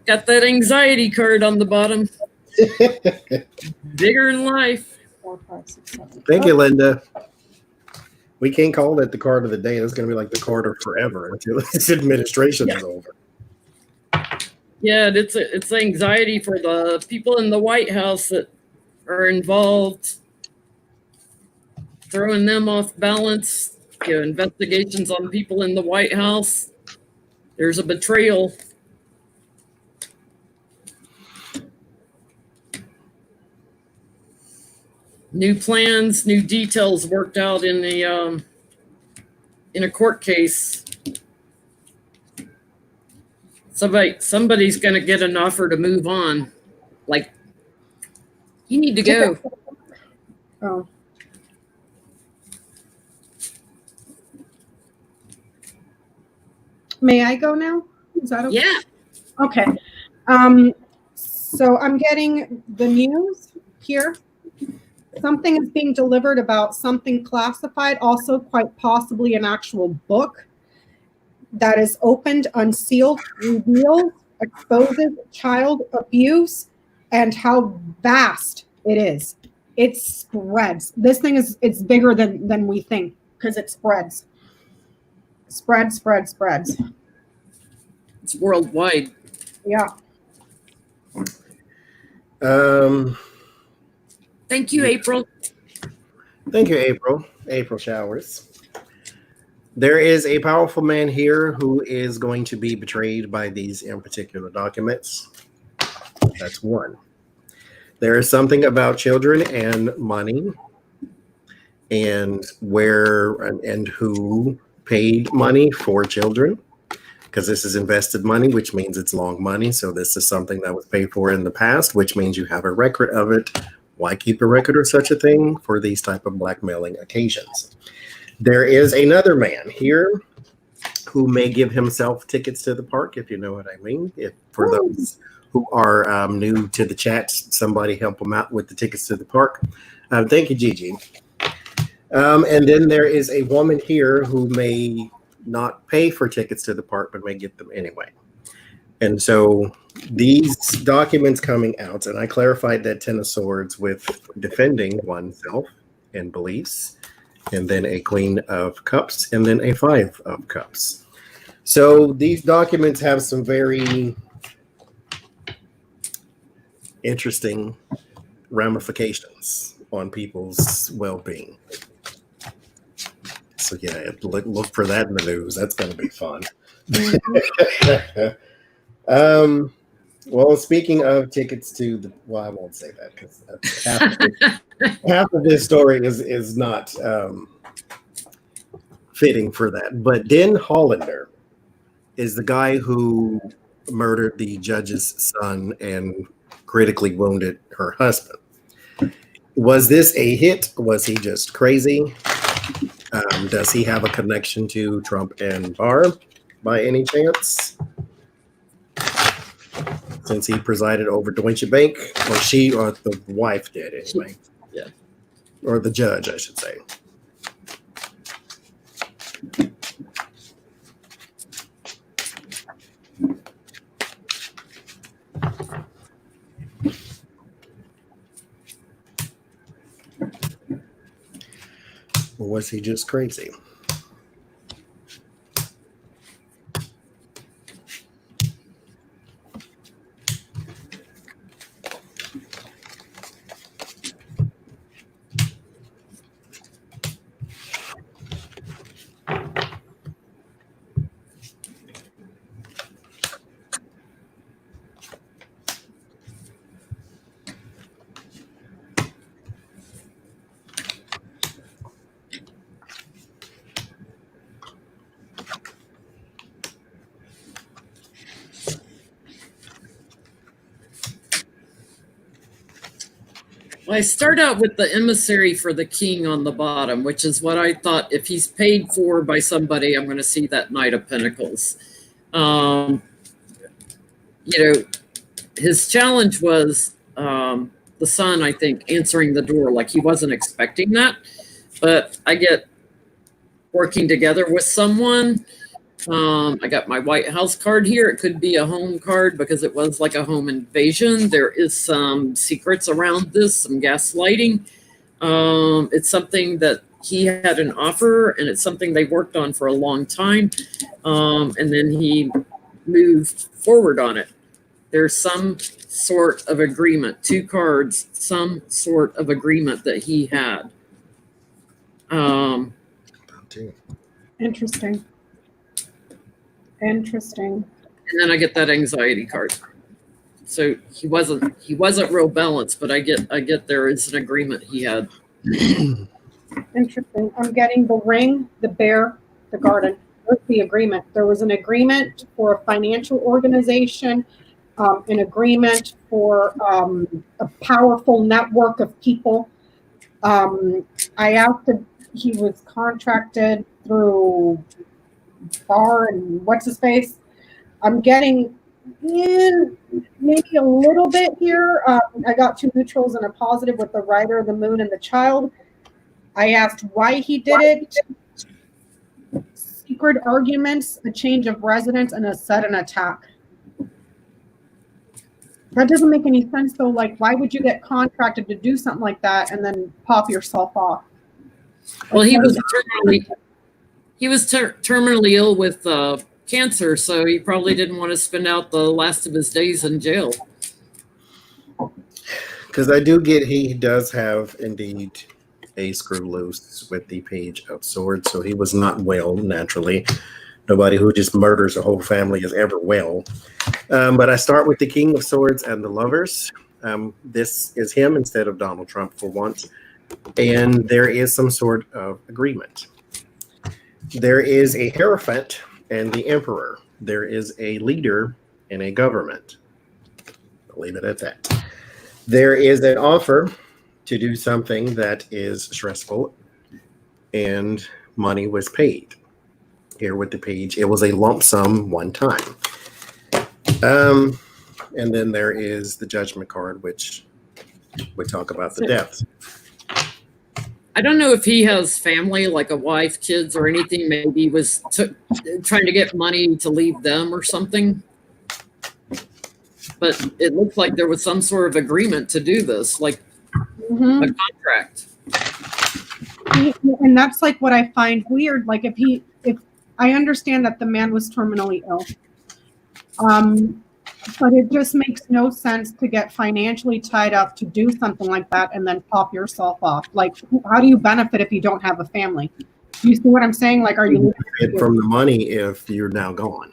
Got that anxiety card on the bottom. Bigger in life. 4, 5, 6, 7. Thank you, Linda. We can't call it the card of the day. It's going to be like the card of forever until this administration is over. Yeah, it's anxiety for the people in the White House that are involved, throwing them off balance. Investigations on people in the White House. There's a betrayal. New plans, new details worked out in the in a court case. Somebody's going to get an offer to move on. Like, you need to go. Oh. May I go now? Is that okay? Yeah. Okay. So I'm getting the news here. Something is being delivered about something classified, also quite possibly an actual book that is opened, unsealed, reveals, exposes child abuse and how vast it is. It spreads. This thing it's bigger than we think because it spreads. Spreads. It's worldwide. Yeah. Thank you, April. Thank you, April. April Showers. There is a powerful man here who is going to be betrayed by these in particular documents. That's one. There is something about children and money and where and who paid money for children, because this is invested money, which means it's long money. So this is something that was paid for in the past, which means you have a record of it. Why keep a record of such a thing for these type of blackmailing occasions? There is another man here who may give himself tickets to the park, if you know what I mean. If for those who are new to the chat, somebody help them out with the tickets to the park. Thank you, Gigi. And then there is a woman here who may not pay for tickets to the park, but may get them anyway. And so these documents coming out, and I clarified that 10 of Swords with defending oneself and beliefs, and then a Queen of Cups, and then a 5 of Cups. So these documents have some very interesting ramifications on people's well-being. So yeah, look for that in the news. That's going to be fun. Well, speaking of tickets to the, well, I won't say that because half of this story is not fitting for that. But Den Hollander is the guy who murdered the judge's son and critically wounded her husband. Was this a hit? Was he just crazy? Does he have a connection to Trump and Barr by any chance? Since he presided over Deutsche Bank, or she, or the wife did anyway. Yeah. Or the judge, I should say. Or was he just crazy? Well, I start out with the emissary for the king on the bottom, which is what I thought if he's paid for by somebody, I'm going to see that Knight of Pentacles. You know, his challenge was the son, I think, answering the door like he wasn't expecting that. But I get working together with someone. I got my White House card here. It could be a home card because it was like a home invasion. There is some secrets around this, some gaslighting. It's something that he had an offer, and it's something they worked on for a long time. And then he moved forward on it. There's some sort of agreement, 2 cards, some sort of agreement that he had. Interesting. Interesting. And then I get that anxiety card. So he wasn't real balanced, but I get there is an agreement he had. Interesting. I'm getting the ring, the bear, the garden. What's the agreement? There was an agreement for a financial organization, an agreement for a powerful network of people. I asked if he was contracted through Barr and what's his face. I'm getting in maybe a little bit here. I got 2 neutrals and a positive with the rider, the moon, and the child. I asked why he did it. Secret arguments, a change of residence, and a sudden attack. That doesn't make any sense though. Like, why would you get contracted to do something like that and then pop yourself off? Well, he was terminally ill with cancer, so he probably didn't want to spend out the last of his days in jail. Because I do get he does have indeed a screw loose with the Page of Swords. So he was not well, naturally. Nobody who just murders a whole family is ever well. But I start with the King of Swords and the Lovers. This is him instead of Donald Trump for once. And there is some sort of agreement. There is a Hierophant and the Emperor. There is a leader and a government. I'll leave it at that. There is an offer to do something that is stressful, and money was paid. Here with the Page, it was a lump sum one time. And then there is the Judgment card, which we talk about the deaths. I don't know if he has family, like a wife, kids, or anything. Maybe he was trying to get money to leave them or something. But it looked like there was some sort of agreement to do this, like a contract. And that's like what I find weird. Like if I understand that the man was terminally ill, but it just makes no sense to get financially tied up to do something like that and then pop yourself off. Like, how do you benefit if you don't have a family? You see what I'm saying? Like, are you leaving from the money if you're now gone?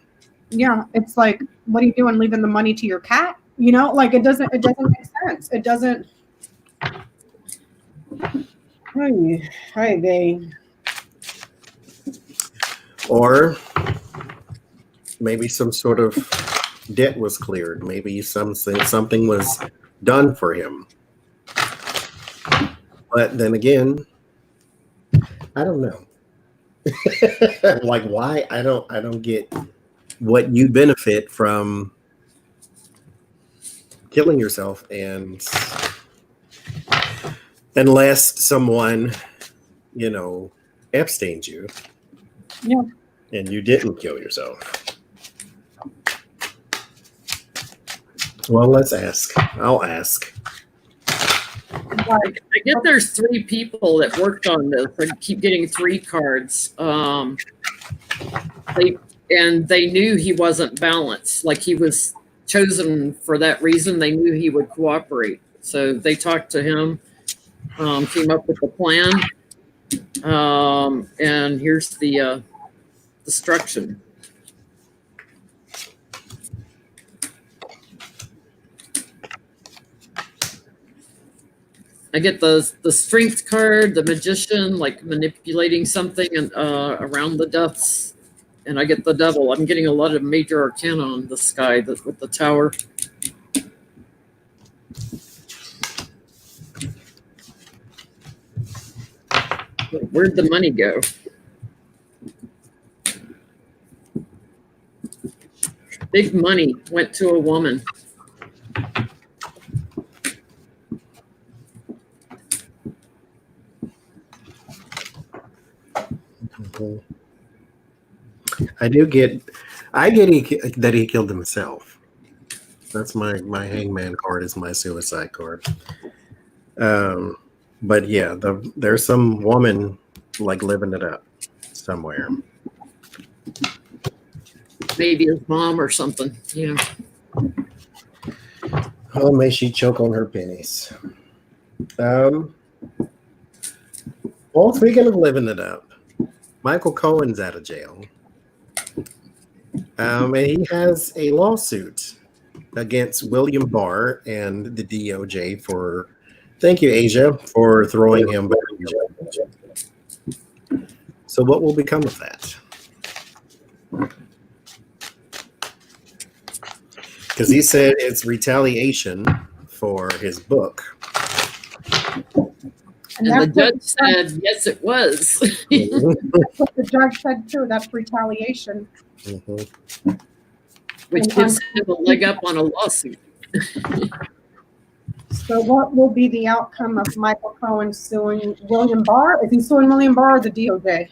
Yeah, it's like, what are you doing, leaving the money to your cat? You know, like it doesn't make sense. It doesn't. Hi, they. Or maybe some sort of debt was cleared. Maybe something was done for him. But then again, I don't know. Like, why? I don't get what you benefit from killing yourself, and unless someone, Epstein's you. Yeah. And you didn't kill yourself. Well, let's ask. I'll ask. I get there's 3 people that worked on this. I keep getting 3 cards. They knew he wasn't balanced. Like, he was chosen for that reason. They knew he would cooperate. So they talked to him, came up with a plan. And here's the destruction. I get the strength card, the magician, like manipulating something and around the deaths, and I get the devil. I'm getting a lot of major arcana on this guy with the tower. Where'd the money go? Big money went to a woman. I get that he killed himself. That's my hangman card is my suicide card. But yeah, there's some woman like living it up somewhere. maybe his mom or something. Yeah. Oh, may she choke on her pennies. Well, speaking of living it up, Michael Cohen's out of jail. And he has a lawsuit against William Barr and the DOJ for, thank you, Asia, for throwing him back in jail. So what will become of that? Because he said it's retaliation for his book. And the judge said, yes, it was. That's what the judge said too. That's retaliation. Mm-hmm. Which gives him a leg up on a lawsuit. So what will be the outcome of Michael Cohen suing William Barr? Is he suing William Barr or the DOJ?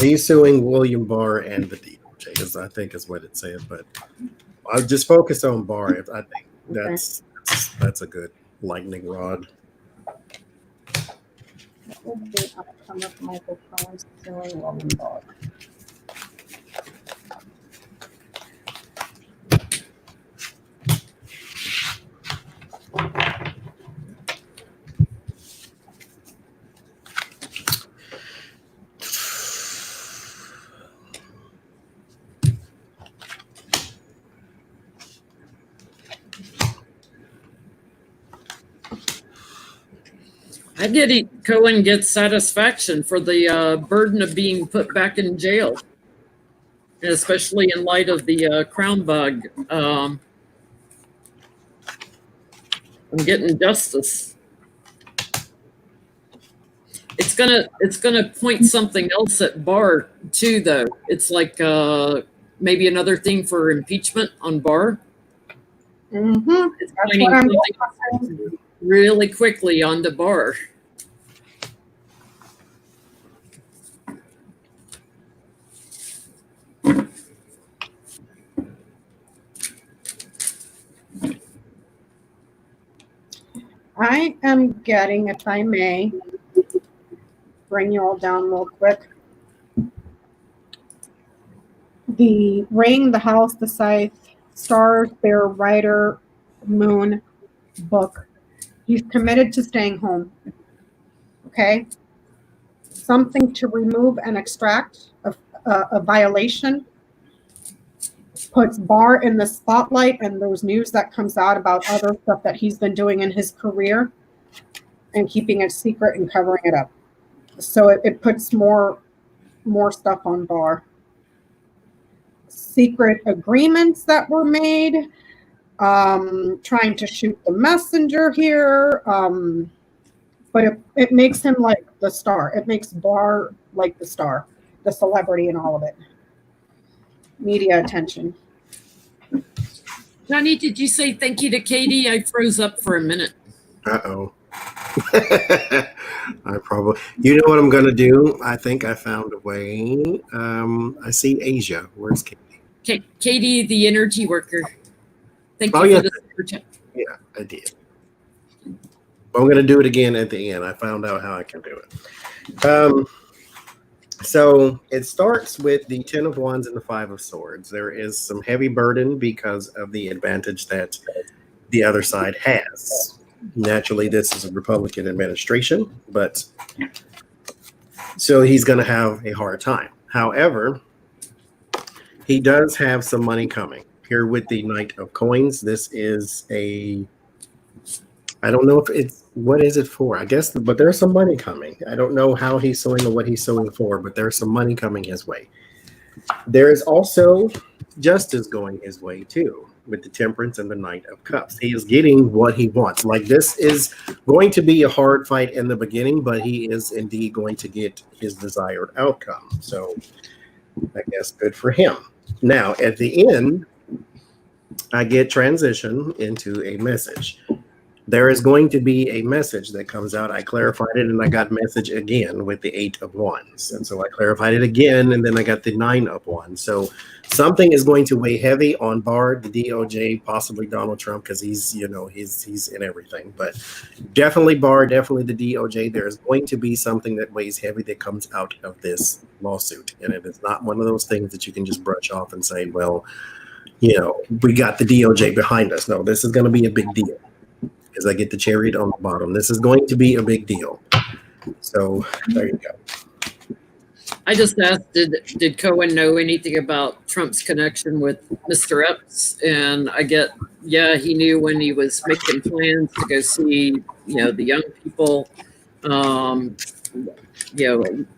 He's suing William Barr and the DOJ, I think is what it said. But I'll just focus on Barr. I think that's a good lightning rod. What will be the outcome of Michael Cohen suing William Barr? I did Cohen get satisfaction for the burden of being put back in jail, especially in light of the crown bug. I'm getting justice. It's gonna point something else at Barr too, though. It's like maybe another thing for impeachment on Barr. Mm-hmm. It's That's pointing what I'm something really quickly on the Barr. I am getting, if I may, bring you all down real quick. The Ring, the House, the Scythe, Stars, Bear, Rider, Moon book. He's committed to staying home. Okay? Something to remove and extract a violation puts Barr in the spotlight, and there's news that comes out about other stuff that he's been doing in his career and keeping it secret and covering it up. So it puts more stuff on Barr. Secret agreements that were made, trying to shoot the messenger here, but it makes him like the star. It makes Barr like the star, the celebrity and all of it. Media attention. Johnny, did you say thank you to Katie? I froze up for a minute. Uh-oh. I probably, you know what I'm going to do? I think I found a way. I see Asia. Where's Katie? Katie, the energy worker. Thank you Oh, yeah. for the super chat. Yeah, I did. But I'm going to do it again at the end. I found out how I can do it. So it starts with the 10 of Wands and the 5 of Swords. There is some heavy burden because of the advantage that the other side has. Naturally, this is a Republican administration, but so he's going to have a hard time. However, he does have some money coming. Here with the Knight of Coins, this is I don't know if it's, what is it for? I guess, but there's some money coming. I don't know how he's sewing or what he's sewing for, but there's some money coming his way. There is also justice going his way too, with the Temperance and the Knight of Cups. He is getting what he wants. Like, this is going to be a hard fight in the beginning, but he is indeed going to get his desired outcome. So I guess good for him. Now, at the end, I get transition into a message. There is going to be a message that comes out. I clarified it, and I got message again with the 8 of Wands. And so I clarified it again, and then I got the 9 of Wands. So something is going to weigh heavy on Barr, the DOJ, possibly Donald Trump, because he's in everything. But definitely Barr, definitely the DOJ. There is going to be something that weighs heavy that comes out of this lawsuit. And it is not one of those things that you can just brush off and say, well, we got the DOJ behind us. No, this is going to be a big deal. Because I get the cherry on the bottom. This is going to be a big deal. So there you go. I just asked, did Cohen know anything about Trump's connection with Mr. Epps? And I get, yeah, he knew when he was making plans to go see, the young people,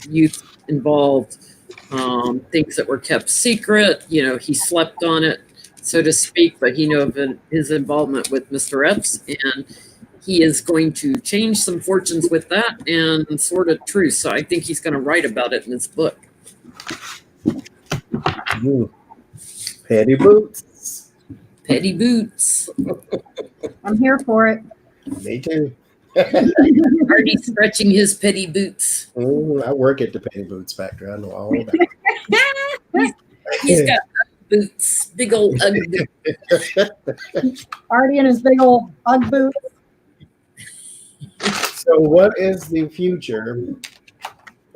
youth involved, things that were kept secret. He slept on it, so to speak, but he knew of his involvement with Mr. Epps, and he is going to change some fortunes with that and sort of truth. So I think he's going to write about it in his book. Petty boots. Petty boots. I'm here for it. Me too. Already stretching his petty boots. I work at the Petty Boots factory. I know all about it. He's got boots, big old Ugg boots. Already in his big old Ugg boots. So what is the future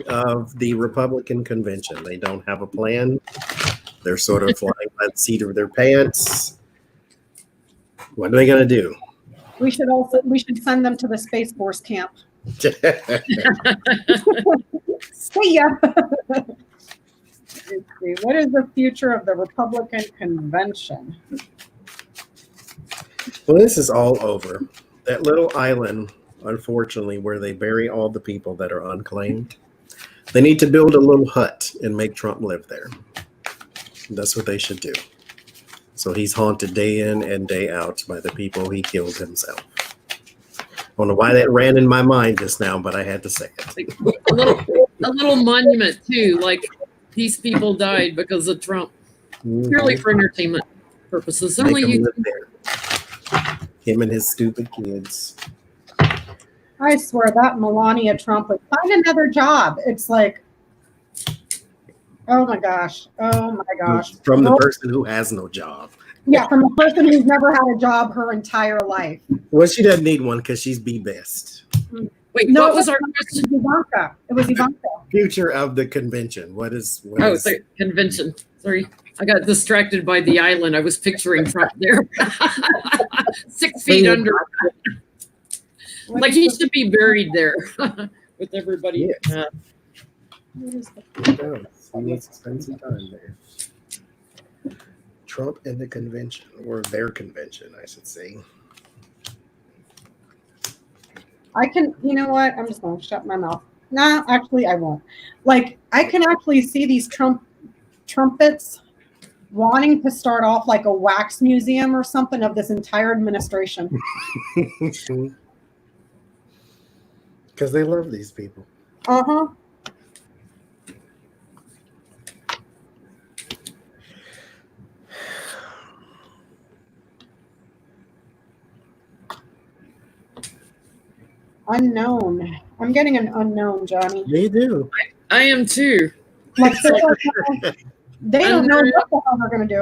of the Republican convention? They don't have a plan. They're sort of flying by the seat of their pants. What are they going to do? We should send them to the Space Force camp. See ya. Let's see. What is the future of the Republican convention? Well, this is all over. That little island unfortunately, where they bury all the people that are unclaimed. They need to build a little hut and make Trump live there. That's what they should do. So he's haunted day in and day out by the people he killed himself. I don't know why that ran in my mind just now, but I had to say it. A little monument too, like these people died because of Trump, purely for entertainment purposes. Make Only him you. live there. Him and his stupid kids. I swear that Melania Trump would find another job. It's like, oh my gosh. Oh my gosh. From the person who has no job. Yeah, from a person who's never had a job her entire life. Well, she doesn't need one because she's be best. Wait, No, what was our it question? was Ivanka. It was Ivanka. Future of the convention. What is Oh, the convention. Sorry, I got distracted by the island. I was picturing Trump there, 6 feet under. Like he should be buried there with everybody. Yes. He needs to spend some time there. Trump and the convention, or their convention, I should say. I can, you know what? I'm just going to shut my mouth. Nah, actually, I won't. Like, I can actually see these trumpets wanting to start off like a wax museum or something of this entire administration. Because they love these people. Uh-huh. Unknown. I'm getting an unknown, Johnny. They do. I am too. Like, they don't know what the hell they're going to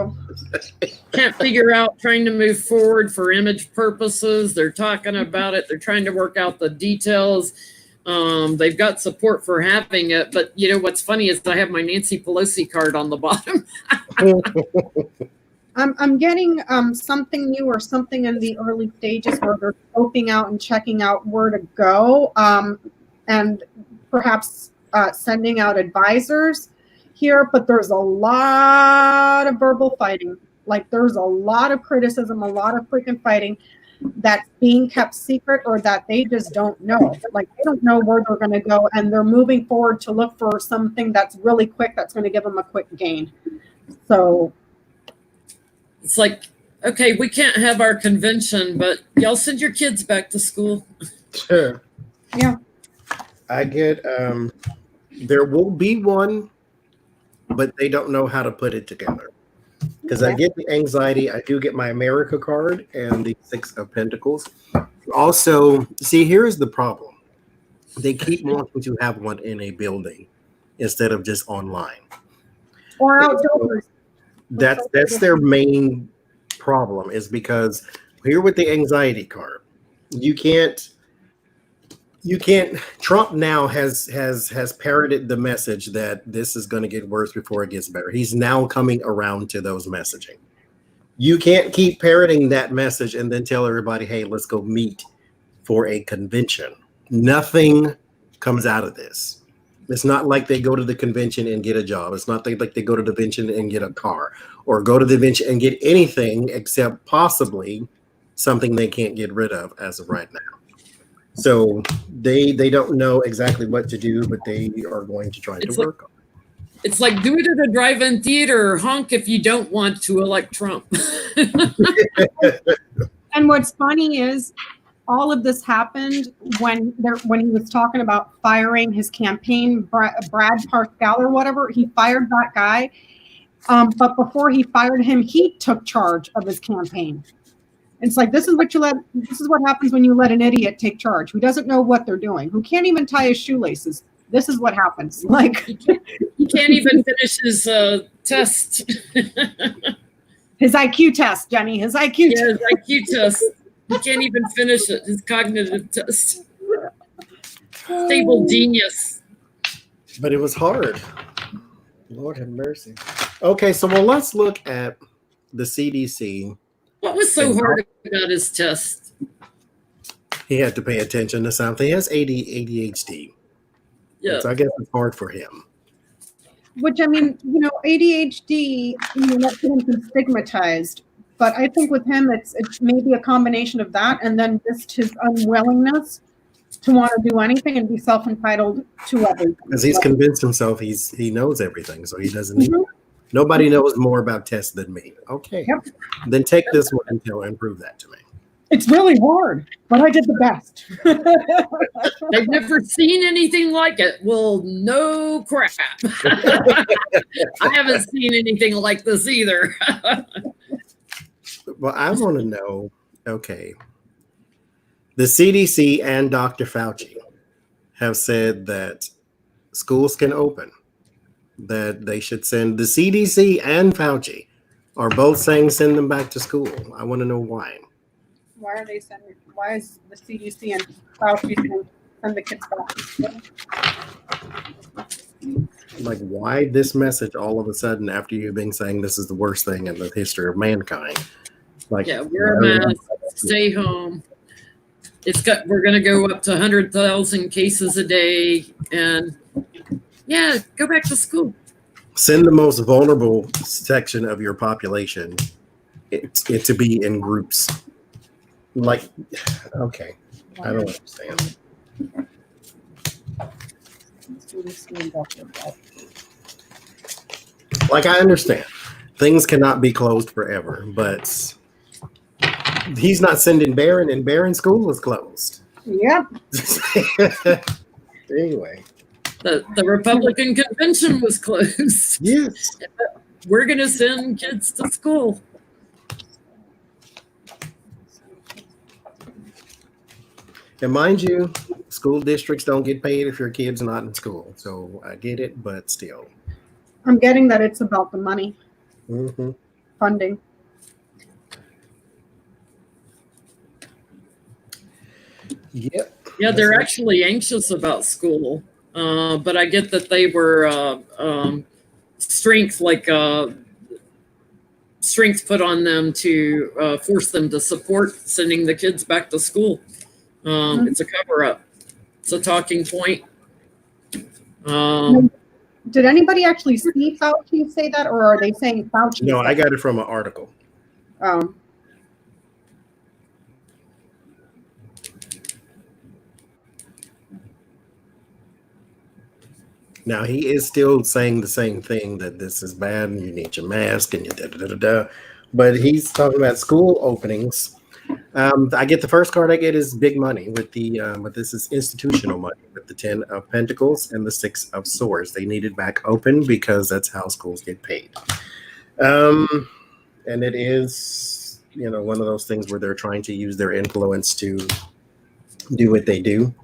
do. Can't figure out trying to move forward for image purposes. They're talking about it. They're trying to work out the details. They've got support for having it, but you know what's funny is I have my Nancy Pelosi card on the bottom. I'm getting something new or something in the early stages where they're scoping out and checking out where to go, and perhaps sending out advisors here. But there's a lot of verbal fighting. Like there's a lot of criticism, a lot of freaking fighting that's being kept secret or that they just don't know. Like they don't know where they're going to go, and they're moving forward to look for something that's really quick that's going to give them a quick gain. So It's like, okay, we can't have our convention, but y'all send your kids back to school. Sure. Yeah. I get there will be one, but they don't know how to put it together. Because I get the anxiety. I do get my America card and the Six of Pentacles. Also, see, here's the problem. They keep wanting to have one in a building instead of just online. or outdoors. That's their main problem, is because here with the anxiety card, you can't Trump now has parroted the message that this is going to get worse before it gets better. He's now coming around to those messaging. You can't keep parroting that message and then tell everybody, hey, let's go meet for a convention. Nothing comes out of this. It's not like they go to the convention and get a job. It's not like they go to the convention and get a car or go to the convention and get anything except possibly something they can't get rid of as of right now. So they don't know exactly what to do, but they are going to try to work on it. It's like, do it at a drive-in theater, honk if you don't want to elect Trump. And what's funny is all of this happened when he was talking about firing his campaign, Brad Parscale or whatever. He fired that guy. But before he fired him, he took charge of his campaign. It's like, this is what happens when you let an idiot take charge who doesn't know what they're doing, who can't even tie his shoelaces. This is what happens. Like he can't even finish his test. His IQ test, Jenny, his IQ test. Yeah, his IQ test. He can't even finish it. His cognitive test. Stable genius. But it was hard. Lord have mercy. Okay, so let's look at the CDC. What was so hard about his test? He had to pay attention to something. He has ADHD. Yeah. So I guess it's hard for him. Which, I mean, ADHD, that's been stigmatized. But I think with him, it's maybe a combination of that and then just his unwillingness to want to do anything and be self-entitled to everything. Because he's convinced himself he knows everything, so he doesn't need. Mhm. Nobody knows more about tests than me. Okay, Yep. then take this one and prove that to me. It's really hard, but I did the best. They've never seen anything like it. Well, no crap. I haven't seen anything like this either. Well, I want to know. Okay, the CDC and Dr. Fauci have said that schools can open. That they should send the CDC and Fauci are both saying send them back to school. I want to know why. Why are they sending? Why is the CDC and Fauci saying send the kids back to school? Like, why this message all of a sudden after you've been saying this is the worst thing in the history of mankind? Like, Yeah, wear a mask, stay home. We're going to go up to 100,000 cases a day, and yeah, go back to school. send the most vulnerable section of your population it to be in groups. Like, okay, I don't understand. Like, I understand things cannot be closed forever, but he's not sending Barron, and Barron school is closed. Yep. Anyway, The Republican convention was closed. yes. We're going to send kids to school. And mind you, school districts don't get paid if your kid's not in school. So I get it, but still. I'm getting that it's about the money, Mm-hmm. funding. Yep. Yeah, they're actually anxious about school. But I get that they were strength put on them to force them to support sending the kids back to school. It's a cover up. It's a talking point. Did anybody actually see Fauci say that, or are they saying Fauci? No, said I got it from an article. it? Now he is still saying the same thing, that this is bad and you need your mask and you da da da da. But he's talking about school openings. I get the first card I get is big money with the but this is institutional money with the 10 of Pentacles and the 6 of Swords. They need it back open because that's how schools get paid. And it is, one of those things where they're trying to use their influence to do what they do.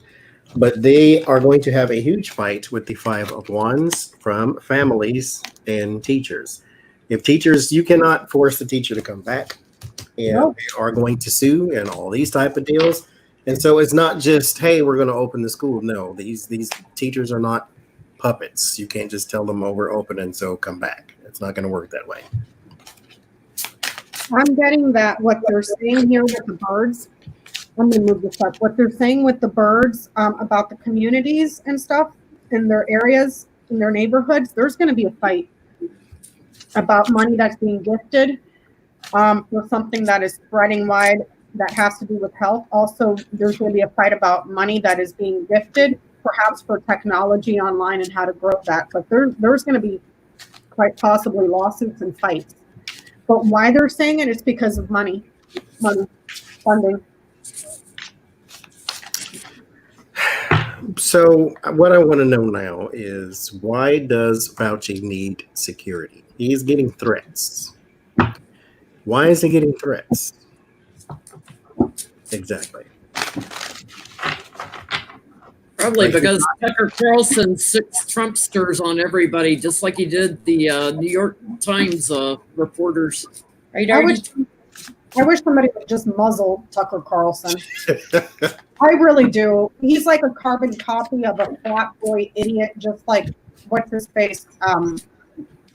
But they are going to have a huge fight with the 5 of Wands from families and teachers. If teachers, you cannot force the teacher to come back. And Nope. they are going to sue and all these type of deals. And so it's not just, hey, we're going to open the school. No, these teachers are not puppets. You can't just tell them, we're open and so come back. It's not going to work that way. I'm getting that what they're saying here with the birds. I'm going to move this up. What they're saying with the birds about the communities and stuff in their areas, in their neighborhoods, there's going to be a fight about money that's being gifted for something that is spreading wide that has to do with health. Also, there's going to be a fight about money that is being gifted, perhaps for technology online and how to grow that. But there's going to be quite possibly lawsuits and fights. But why they're saying it is because of money, funding. So what I want to know now is, why does Fauci need security? He's getting threats. Why is he getting threats? Exactly. Probably because Tucker Carlson sits Trumpsters on everybody, just like he did the New York Times reporters. Right? I wish somebody would just muzzle Tucker Carlson. I really do. He's like a carbon copy of a fat boy idiot, just like, what's his face?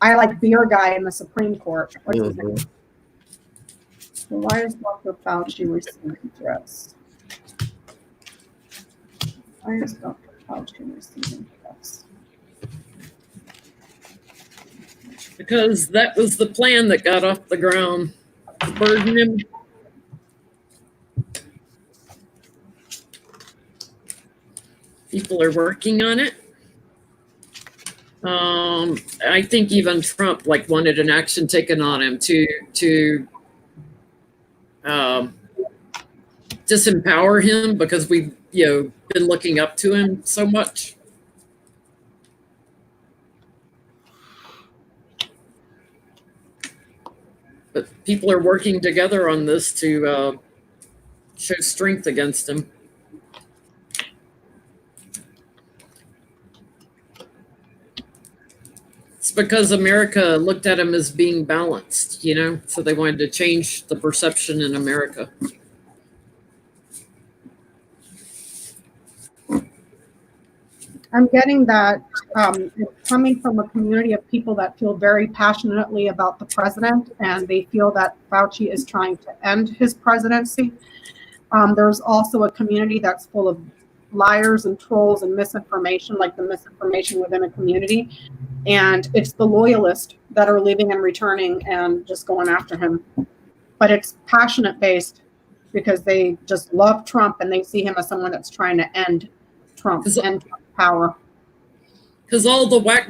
I like beer guy in the Supreme Court. What's his name? So why is Dr. Fauci receiving threats? Why is Dr. Fauci receiving threats? Because that was the plan that got off the ground. To burden him. People are working on it. I think even Trump wanted an action taken on him to disempower him because we've been looking up to him so much. But people are working together on this to show strength against him. It's because America looked at him as being balanced, so they wanted to change the perception in America. I'm getting that it's coming from a community of people that feel very passionately about the president, and they feel that Fauci is trying to end his presidency. There's also a community that's full of liars and trolls and misinformation, like the misinformation within a community. And it's the loyalists that are leaving and returning and just going after him. But it's passionate based because they just love Trump and they see him as someone that's trying to end Trump and Trump's power. Because all the whack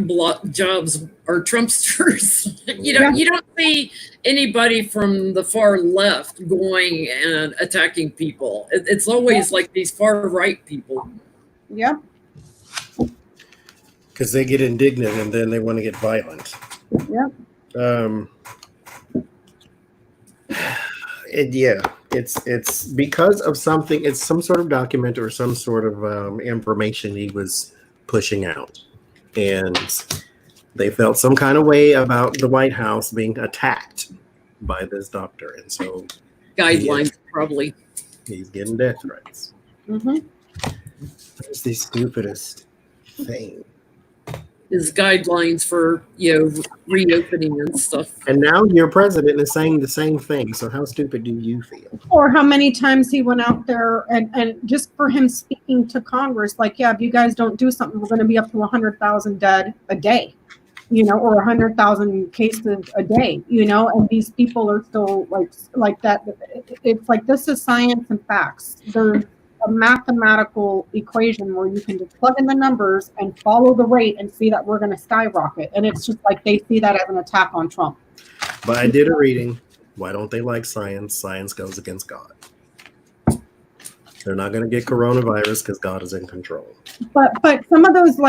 jobs are Trumpsters. You don't see anybody from the far left going and attacking people. It's always like these far right people. Yeah. Because they get indignant and then they want to get violent. Yeah. It's because of something. It's some sort of document or some sort of information he was pushing out, and they felt some kind of way about the White House being attacked by this doctor, and so guidelines probably. He's getting death threats. Mm-hmm. That's the stupidest thing. His guidelines for reopening and stuff. And now your president is saying the same thing. So how stupid do you feel? Or how many times he went out there and just for him speaking to Congress, like, yeah, if you guys don't do something, we're going to be up to 100,000 dead a day, or 100,000 cases a day, and these people are still like that. It's like, this is science and facts. There's a mathematical equation where you can just plug in the numbers and follow the rate and see that we're going to skyrocket. And it's just like they see that as an attack on Trump. But I did a reading. Why don't they like science? Science goes against God. They're not going to get coronavirus because God is in control. But some of those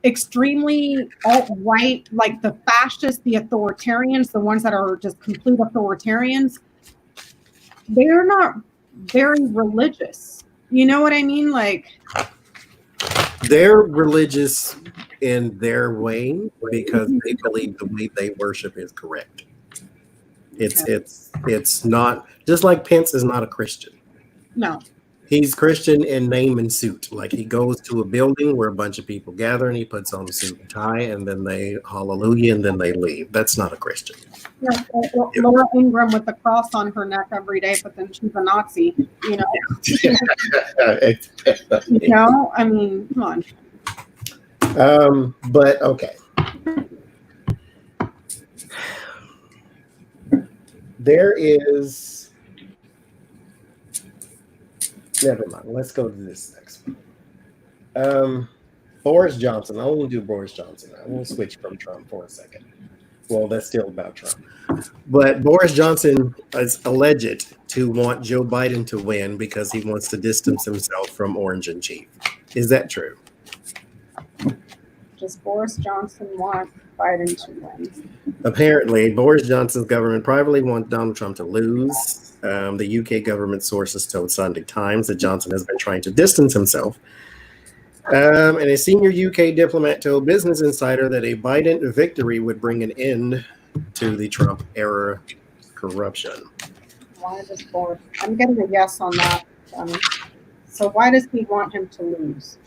extremely alt-right, like the fascists, the authoritarians, the ones that are just complete authoritarians, they're not very religious. You know what I mean? They're religious in their way because they believe the way they worship is correct. It's not, just like Pence is not a Christian. No. He's Christian in name and suit. Like, he goes to a building where a bunch of people gather and he puts on a suit and tie and then they hallelujah and then they leave. That's not a Christian. Yeah, Laura Ingraham with the cross on her neck every day, but then she's a Nazi, I mean, come on. But okay. There is, never mind. Let's go to this next one. Boris Johnson. I won't do Boris Johnson. I will switch from Trump for a second. Well, that's still about Trump. But Boris Johnson is alleged to want Joe Biden to win because he wants to distance himself from Orange and Chief. Is that true? Does Boris Johnson want Biden to win? Apparently, Boris Johnson's government privately wants Donald Trump to lose. The UK government sources told Sunday Times that Johnson has been trying to distance himself. And a senior UK diplomat told Business Insider that a Biden victory would bring an end to the Trump era corruption. Why does Boris? I'm getting a yes on that. So why does he want him to lose?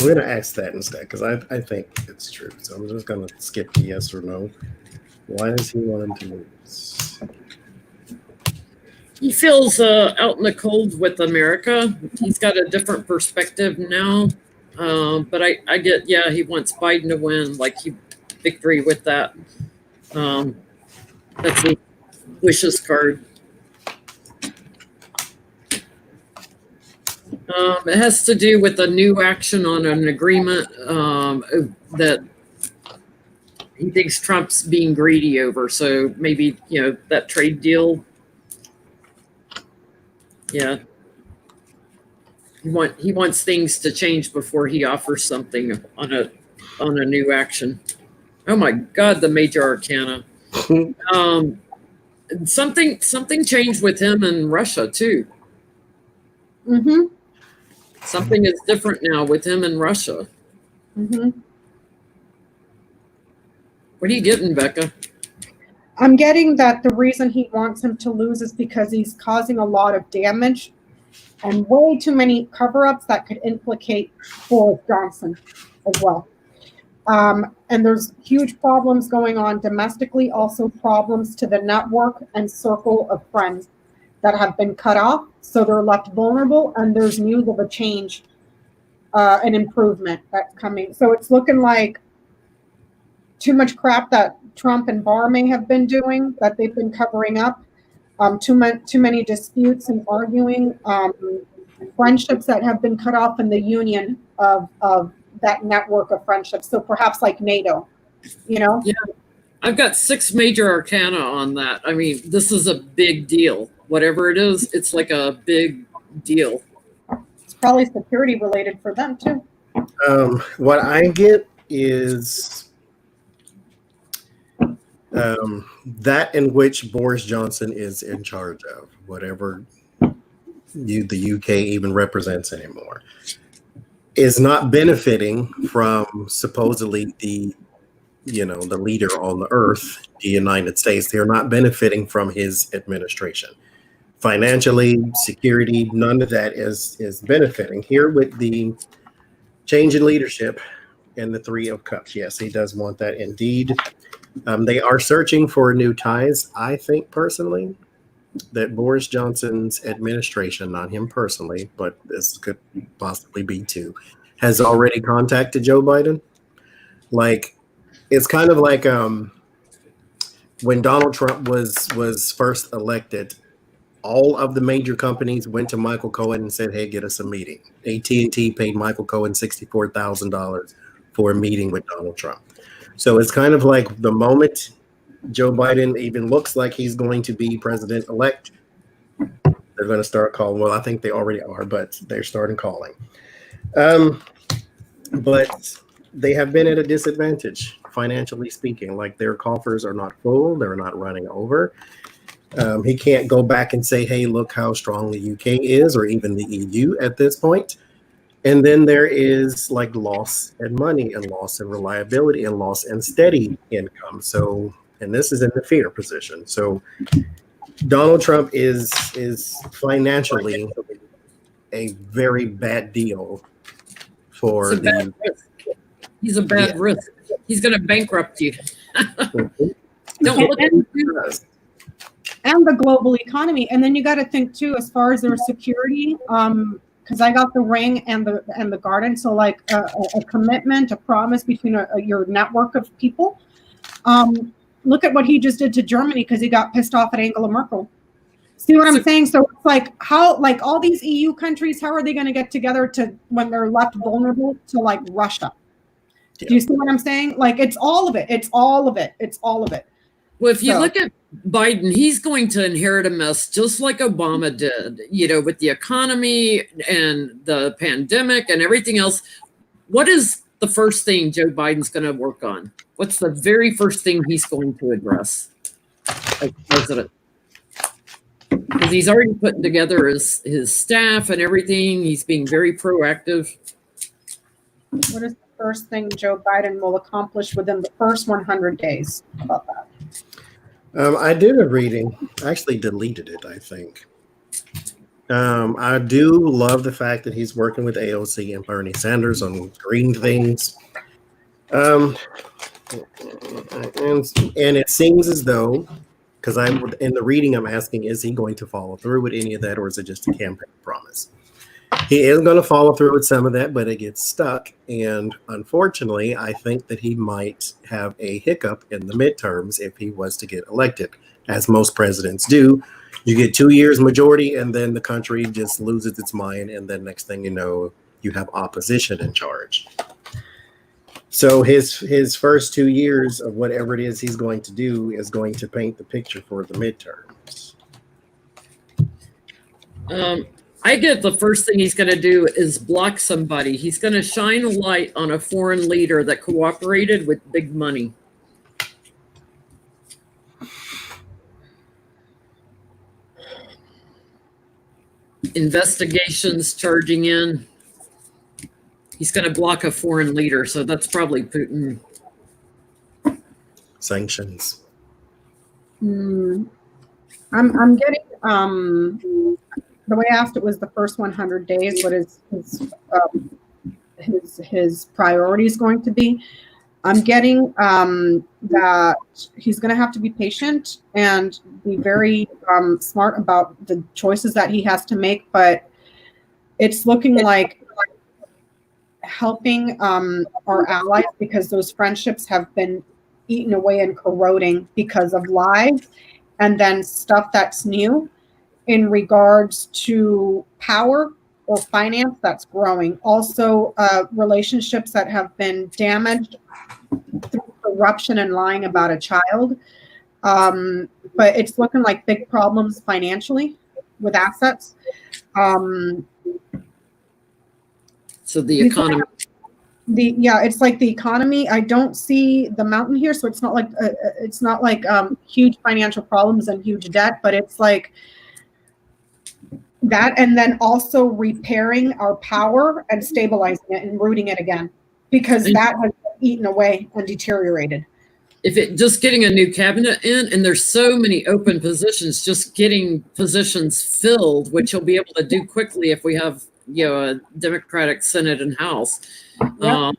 We're going to ask that instead because I think it's true. So I'm just going to skip the yes or no. Why does he want him to lose? He feels out in the cold with America. He's got a different perspective now. But I get, he wants Biden to win, victory with that. That's a wishes card. It has to do with a new action on an agreement that he thinks Trump's being greedy over. So maybe, that trade deal. Yeah. He wants things to change before he offers something on a new action. Oh my God, the major arcana. Something changed with him in Russia too. Mm-hmm. Something is different now with him in Russia. Mm-hmm. What are you getting, Becca? I'm getting that the reason he wants him to lose is because he's causing a lot of damage and way too many cover-ups that could implicate Boris Johnson as well. And there's huge problems going on domestically, also problems to the network and circle of friends that have been cut off. So they're left vulnerable, and there's news of a change, an improvement that's coming. So it's looking like too much crap that Trump and Barr may have been doing, that they've been covering up, too many disputes and arguing, friendships that have been cut off in the union of that network of friendships. So perhaps like NATO, Yeah, I've got 6 major arcana on that. I mean, this is a big deal. Whatever it is, it's like a big deal. It's probably security related for them too. What I get is that in which Boris Johnson is in charge of, whatever the UK even represents anymore, is not benefiting from supposedly the leader on the earth, the United States. They're not benefiting from his administration. Financially, security, none of that is benefiting. Here with the change in leadership and the 3 of Cups, yes, he does want that indeed. They are searching for new ties. I think personally that Boris Johnson's administration, not him personally, but this could possibly be too, has already contacted Joe Biden. Like, it's kind of like when Donald Trump was first elected, all of the major companies went to Michael Cohen and said, hey, get us a meeting. AT&T paid Michael Cohen $64,000 for a meeting with Donald Trump. So it's kind of like the moment Joe Biden even looks like he's going to be president-elect, they're going to start calling. Well, I think they already are, but they're starting calling. But they have been at a disadvantage, financially speaking. Like, their coffers are not full. They're not running over. He can't go back and say, hey, look how strong the UK is, or even the EU at this point. And then there is like loss in money and loss in reliability and loss in steady income. So, and this is in the fear position. So Donald Trump is financially a very bad deal for the. He's a bad risk. He's going to bankrupt you. Don't look at him. And the global economy. And then you got to think too, as far as their security, because I got the ring and the garden. So like a commitment, a promise between your network of people. Look at what he just did to Germany because he got pissed off at Angela Merkel. See what I'm saying? So it's like how, like all these EU countries, how are they going to get together to when they're left vulnerable to like Russia? Yeah. Do you see what I'm saying? Like it's all of it. It's all of it. It's all of it. Well, if you look at Biden, he's going to inherit a mess just like Obama did, with the economy and the pandemic and everything else. What is the first thing Joe Biden's going to work on? What's the very first thing he's going to address as president? Because he's already putting together his staff and everything. He's being very proactive. What is the first thing Joe Biden will accomplish within the first 100 days? How about that? I did a reading. I actually deleted it, I think. I do love the fact that he's working with AOC and Bernie Sanders on green things. And it seems as though, because in the reading I'm asking, is he going to follow through with any of that, or is it just a campaign promise? He is going to follow through with some of that, but it gets stuck. And unfortunately, I think that he might have a hiccup in the midterms if he was to get elected, as most presidents do. You get 2 years majority, and then the country just loses its mind. And then next thing you know, you have opposition in charge. So his first 2 years of whatever it is he's going to do is going to paint the picture for the midterms. I get the first thing he's going to do is block somebody. He's going to shine a light on a foreign leader that cooperated with big money. Investigations charging in. He's going to block a foreign leader, so that's probably Putin. Sanctions. I'm getting the way I asked it was the first 100 days. What is his priorities going to be? I'm getting that he's going to have to be patient and be very smart about the choices that he has to make. But it's looking like helping our allies, because those friendships have been eaten away and corroding because of lies and then stuff that's new in regards to power or finance that's growing. Also, relationships that have been damaged through corruption and lying about a child. But it's looking like big problems financially with assets. So the economy. It's like the economy. I don't see the mountain here, so it's not like huge financial problems and huge debt, but it's like that, and then also repairing our power and stabilizing it and rooting it again, because that has been eaten away and deteriorated. If it just getting a new cabinet in, and there's so many open positions, just getting positions filled, which he'll be able to do quickly if we have a Democratic Senate and House. Yep.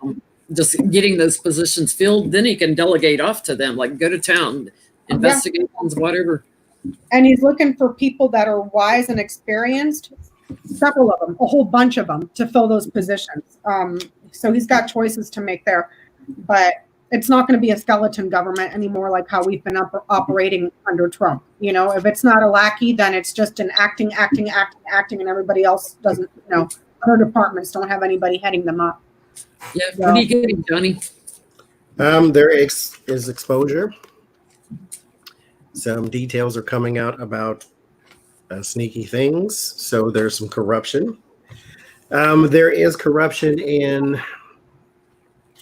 Just getting those positions filled, then he can delegate off to them, like go to town, investigations, whatever. And he's looking for people that are wise and experienced, several of them, a whole bunch of them, to fill those positions. So he's got choices to make there, but it's not going to be a skeleton government anymore, like how we've been operating under Trump. If it's not a lackey, then it's just an acting, and everybody else doesn't, other departments don't have anybody heading them up. Yeah, so, what are you getting, Johnny? There is exposure. Some details are coming out about sneaky things. So there's some corruption. There is corruption in.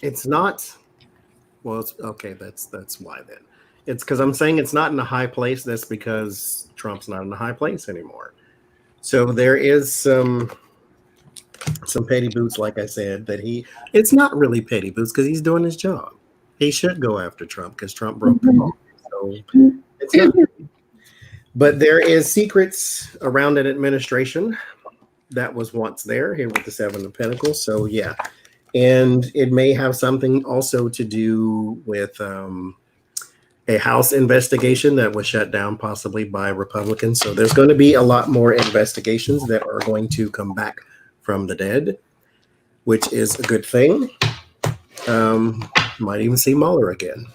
It's not. Well, it's okay. That's why then. It's because I'm saying it's not in a high place. That's because Trump's not in a high place anymore. So there is some petty boots, like I said, it's not really petty boots because he's doing his job. He should go after Trump because Trump broke the law. So it's not. But there is secrets around an administration that was once there here with the Seven of Pentacles. So yeah. And it may have something also to do with a House investigation that was shut down possibly by Republicans. So there's going to be a lot more investigations that are going to come back from the dead, which is a good thing. Might even see Mueller again.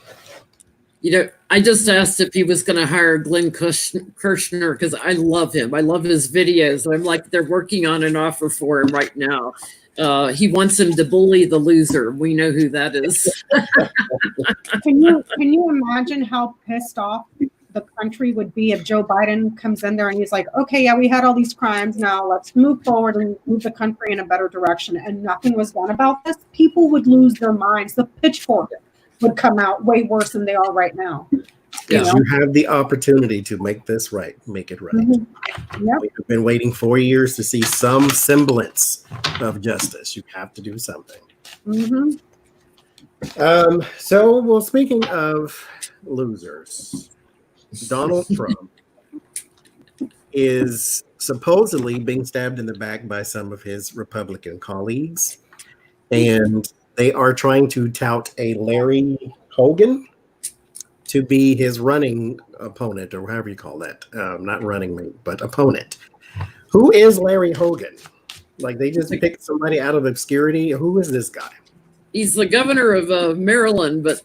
I just asked if he was going to hire Glenn Kirshner because I love him. I love his videos. I'm like, they're working on an offer for him right now. He wants him to bully the loser. We know who that is. Can you imagine how pissed off the country would be if Joe Biden comes in there and he's like, okay, yeah, we had all these crimes. Now let's move forward and move the country in a better direction. And nothing was done about this. People would lose their minds. The pitchfork would come out way worse than they are right now. Yes, you have the opportunity to make this right, make it right. Mm-hmm. Yep. We've been waiting 4 years to see some semblance of justice. You have to do something. Mm-hmm. So, speaking of losers, Donald Trump is supposedly being stabbed in the back by some of his Republican colleagues, and they are trying to tout a Larry Hogan to be his running opponent, or however you call that. Not running mate, but opponent. Who is Larry Hogan? Like they just picked somebody out of obscurity. Who is this guy? He's the governor of Maryland, but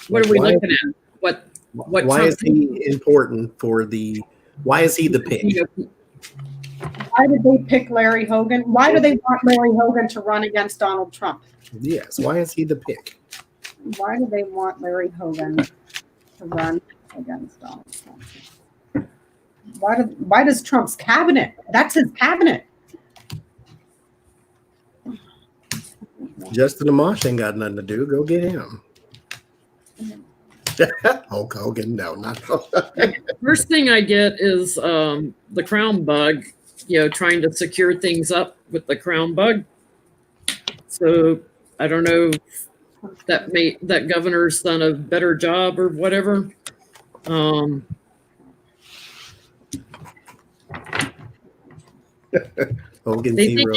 what are we looking at? What Why Trump is he important for the? Why is he the pick? Why did they pick Larry Hogan? Why do they want Larry Hogan to run against Donald Trump? Yes. Why is he the pick? Why do they want Larry Hogan to run against Donald Trump? Why does Trump's cabinet? That's his cabinet. Justin Amash ain't got nothing to do. Go get him. Hulk Hogan. No, not Hulk. First thing I get is the crown bug, trying to secure things up with the crown bug. So I don't know if that governor's done a better job or whatever. Hogan They zero.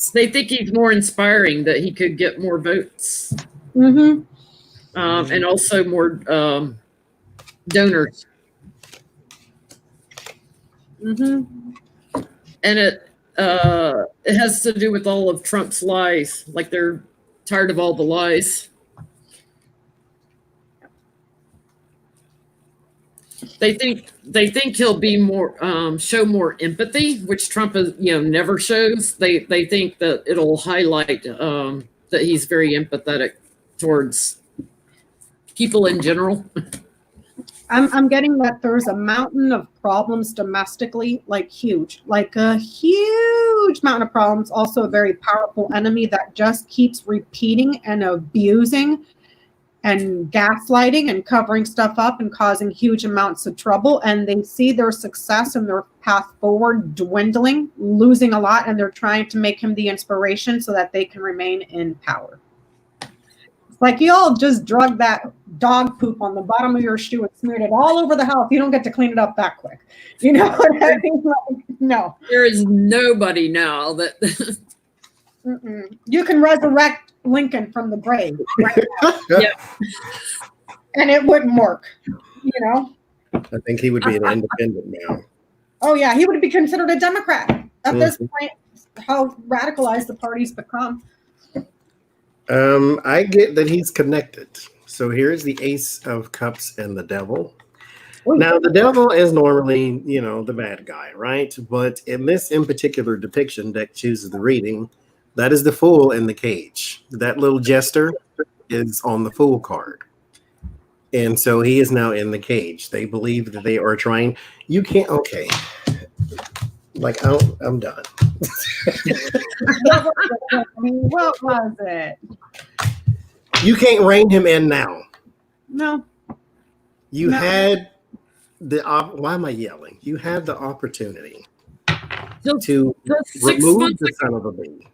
think he's more inspiring, that he could get more votes, Mm-hmm. and also more donors. Mm-hmm. And it has to do with all of Trump's lies. Like they're tired of all the lies. They think he'll be more show more empathy, which Trump is, never shows. They think that it'll highlight that he's very empathetic towards people in general. I'm getting that there's a mountain of problems domestically, like a huge mountain of problems. Also a very powerful enemy that just keeps repeating and abusing and gaslighting and covering stuff up and causing huge amounts of trouble. And they see their success and their path forward dwindling, losing a lot, and they're trying to make him the inspiration so that they can remain in power. It's like you all just drug that dog poop on the bottom of your shoe and smeared it all over the house. You don't get to clean it up that quick. You know what I mean? Like, no. There is nobody now that Mm-mm. You can resurrect Lincoln from the grave right now. Yeah. And it wouldn't work, I think he would be an independent now. Oh yeah, he would be considered a Democrat at this point. How radicalized the party's become. I get that he's connected. So here's the Ace of Cups and the Devil. Now the devil is normally, the bad guy, right? But in this in particular depiction that chooses the reading, that is the Fool in the cage. That little jester is on the Fool card. And so he is now in the cage. They believe that they are trying. You can't, okay. Like, I'm done. What was it? You can't rein him in now. No. You had why am I yelling? You had the opportunity to remove the son of a bee.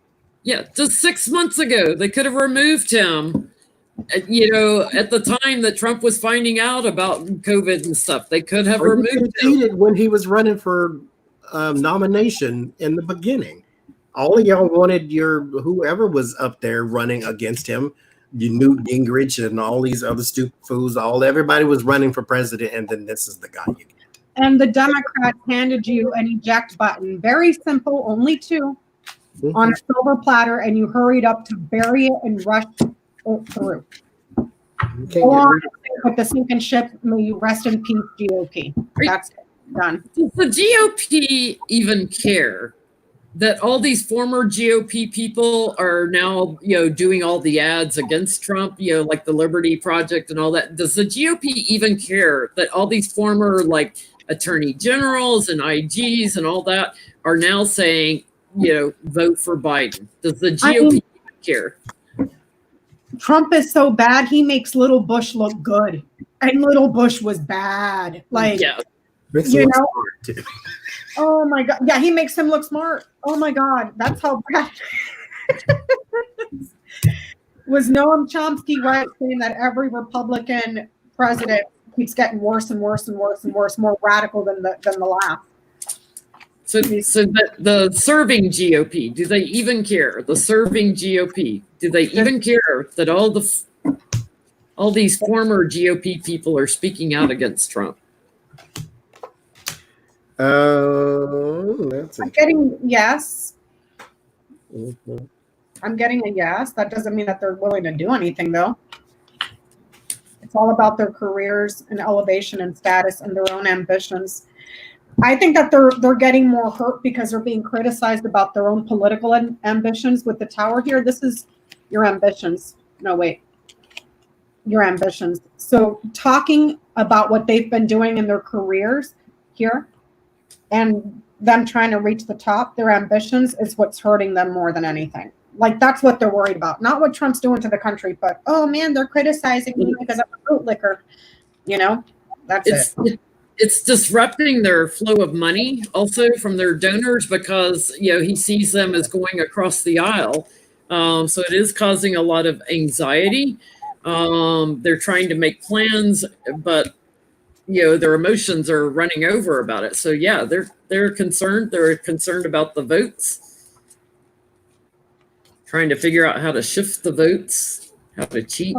Yeah, just 6 months ago, they could have removed him. At the time that Trump was finding out about COVID and stuff, they could have removed him. When he was running for nomination in the beginning. All of y'all wanted whoever was up there running against him, Newt Gingrich and all these other stupid fools. Everybody was running for president, and then this is the guy you get. And the Democrats handed you an eject button, very simple, only two, on a silver platter, and you hurried up to bury it and rush it through. Go on with the sinking ship. May you rest in peace, GOP. That's it. Done. Does the GOP even care that all these former GOP people are now, doing all the ads against Trump, like the Liberty Project and all that? Does the GOP even care that all these former, attorney generals and IGs and all that are now saying, vote for Biden? Does the GOP care? Trump is so bad, he makes Little Bush look good. And Little Bush was bad. Yeah. Oh my God. Yeah, he makes him look smart. Oh my God. That's how bad. Was Noam Chomsky right saying that every Republican president keeps getting worse and worse and worse and worse, more radical than the last? So the serving GOP, do they even care? The serving GOP, do they even care that all these former GOP people are speaking out against Trump? That's I'm getting yes. Mhm. I'm getting a yes. That doesn't mean that they're willing to do anything, though. It's all about their careers and elevation and status and their own ambitions. I think that they're getting more hurt because they're being criticized about their own political ambitions with the tower here. This is your ambitions. No, wait. Your ambitions. So talking about what they've been doing in their careers here and them trying to reach the top, their ambitions is what's hurting them more than anything. Like that's what they're worried about. Not what Trump's doing to the country, but oh man, they're criticizing me because I'm a bootlicker. You know, that's it. It's disrupting their flow of money also from their donors because he sees them as going across the aisle. So it is causing a lot of anxiety. They're trying to make plans, but their emotions are running over about it. So yeah, they're concerned. They're concerned about the votes, trying to figure out how to shift the votes, how to cheat.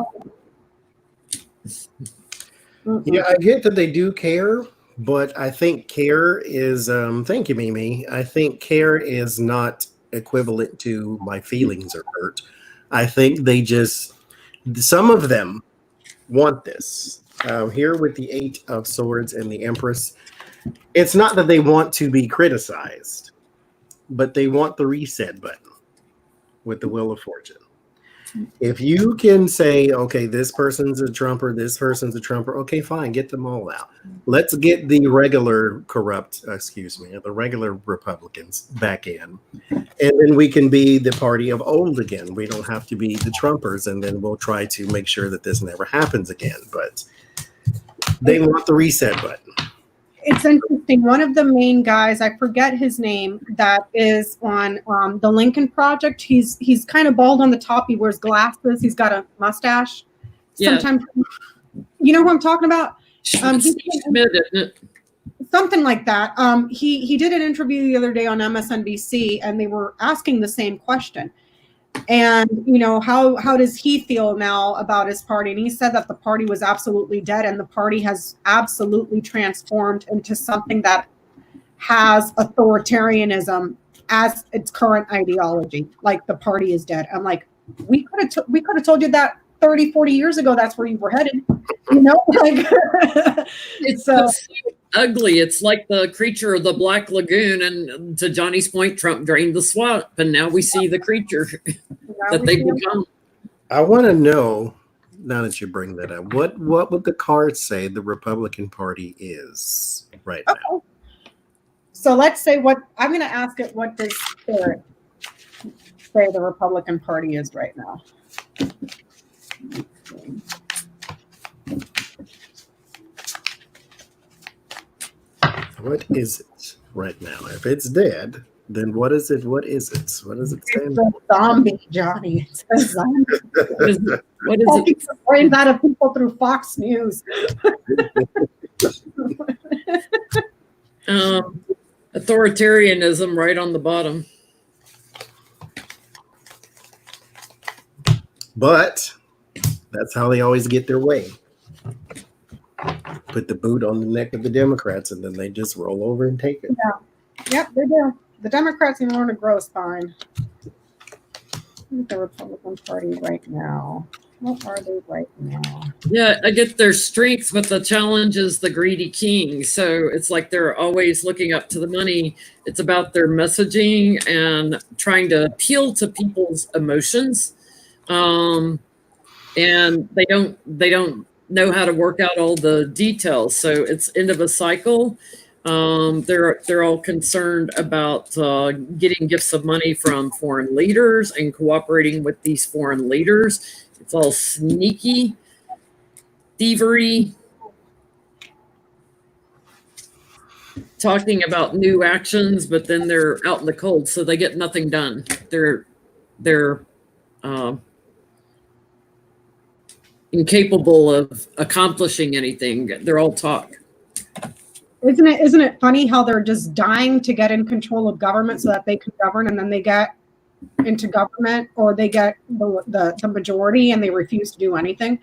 Yeah, I get that they do care, but I think care is thank you, Mimi. I think care is not equivalent to my feelings are hurt. I think they just some of them want this. Here with the Eight of Swords and the Empress, it's not that they want to be criticized, but they want the reset button with the Wheel of Fortune. If you can say, okay, this person's a Trumper, this person's a Trumper, okay, fine, get them all out. Let's get the regular the regular Republicans back in. And then we can be the party of old again. We don't have to be the Trumpers, and then we'll try to make sure that this never happens again. But they want the reset button. It's interesting. One of the main guys, I forget his name, that is on the Lincoln Project. He's kind of bald on the top. He wears glasses. He's got a mustache. Yeah. Sometimes, you know who I'm talking about? Schmidt, isn't it? Something like that. He did an interview the other day on MSNBC, and they were asking the same question. And how does he feel now about his party? And he said that the party was absolutely dead, and the party has absolutely transformed into something that has authoritarianism as its current ideology. Like the party is dead. I'm like, we could have told you that 30, 40 years ago. That's where you were headed. Like it's so ugly. It's like the creature of the Black Lagoon, and to Johnny's point, Trump drained the swamp, and now we see the creature that they become. I want to know, now that you bring that up, what would the cards say the Republican Party is right now? So let's say what I'm going to ask it. What does Spirit say the Republican Party is right now? What is it right now? If it's dead, then what is it? What is it? What does it stand for? It's a zombie, Johnny. It's a zombie. What is it? Brains out of people through Fox News. Authoritarianism right on the bottom. But that's how they always get their way. Put the boot on the neck of the Democrats, and then they just roll over and take it. Yeah. Yep, they do. The Democrats need to learn to grow a spine. The Republican Party right now. What are they right now? Yeah, I get their strengths, but the challenge is the greedy king. So it's like they're always looking up to the money. It's about their messaging and trying to appeal to people's emotions. And they don't know how to work out all the details. So it's end of a cycle. They're all concerned about getting gifts of money from foreign leaders and cooperating with these foreign leaders. It's all sneaky, thievery, talking about new actions, but then they're out in the cold, so they get nothing done. They're incapable of accomplishing anything. They're all talk. Isn't it funny how they're just dying to get in control of government so that they can govern, and then they get into government, or they get the majority and they refuse to do anything.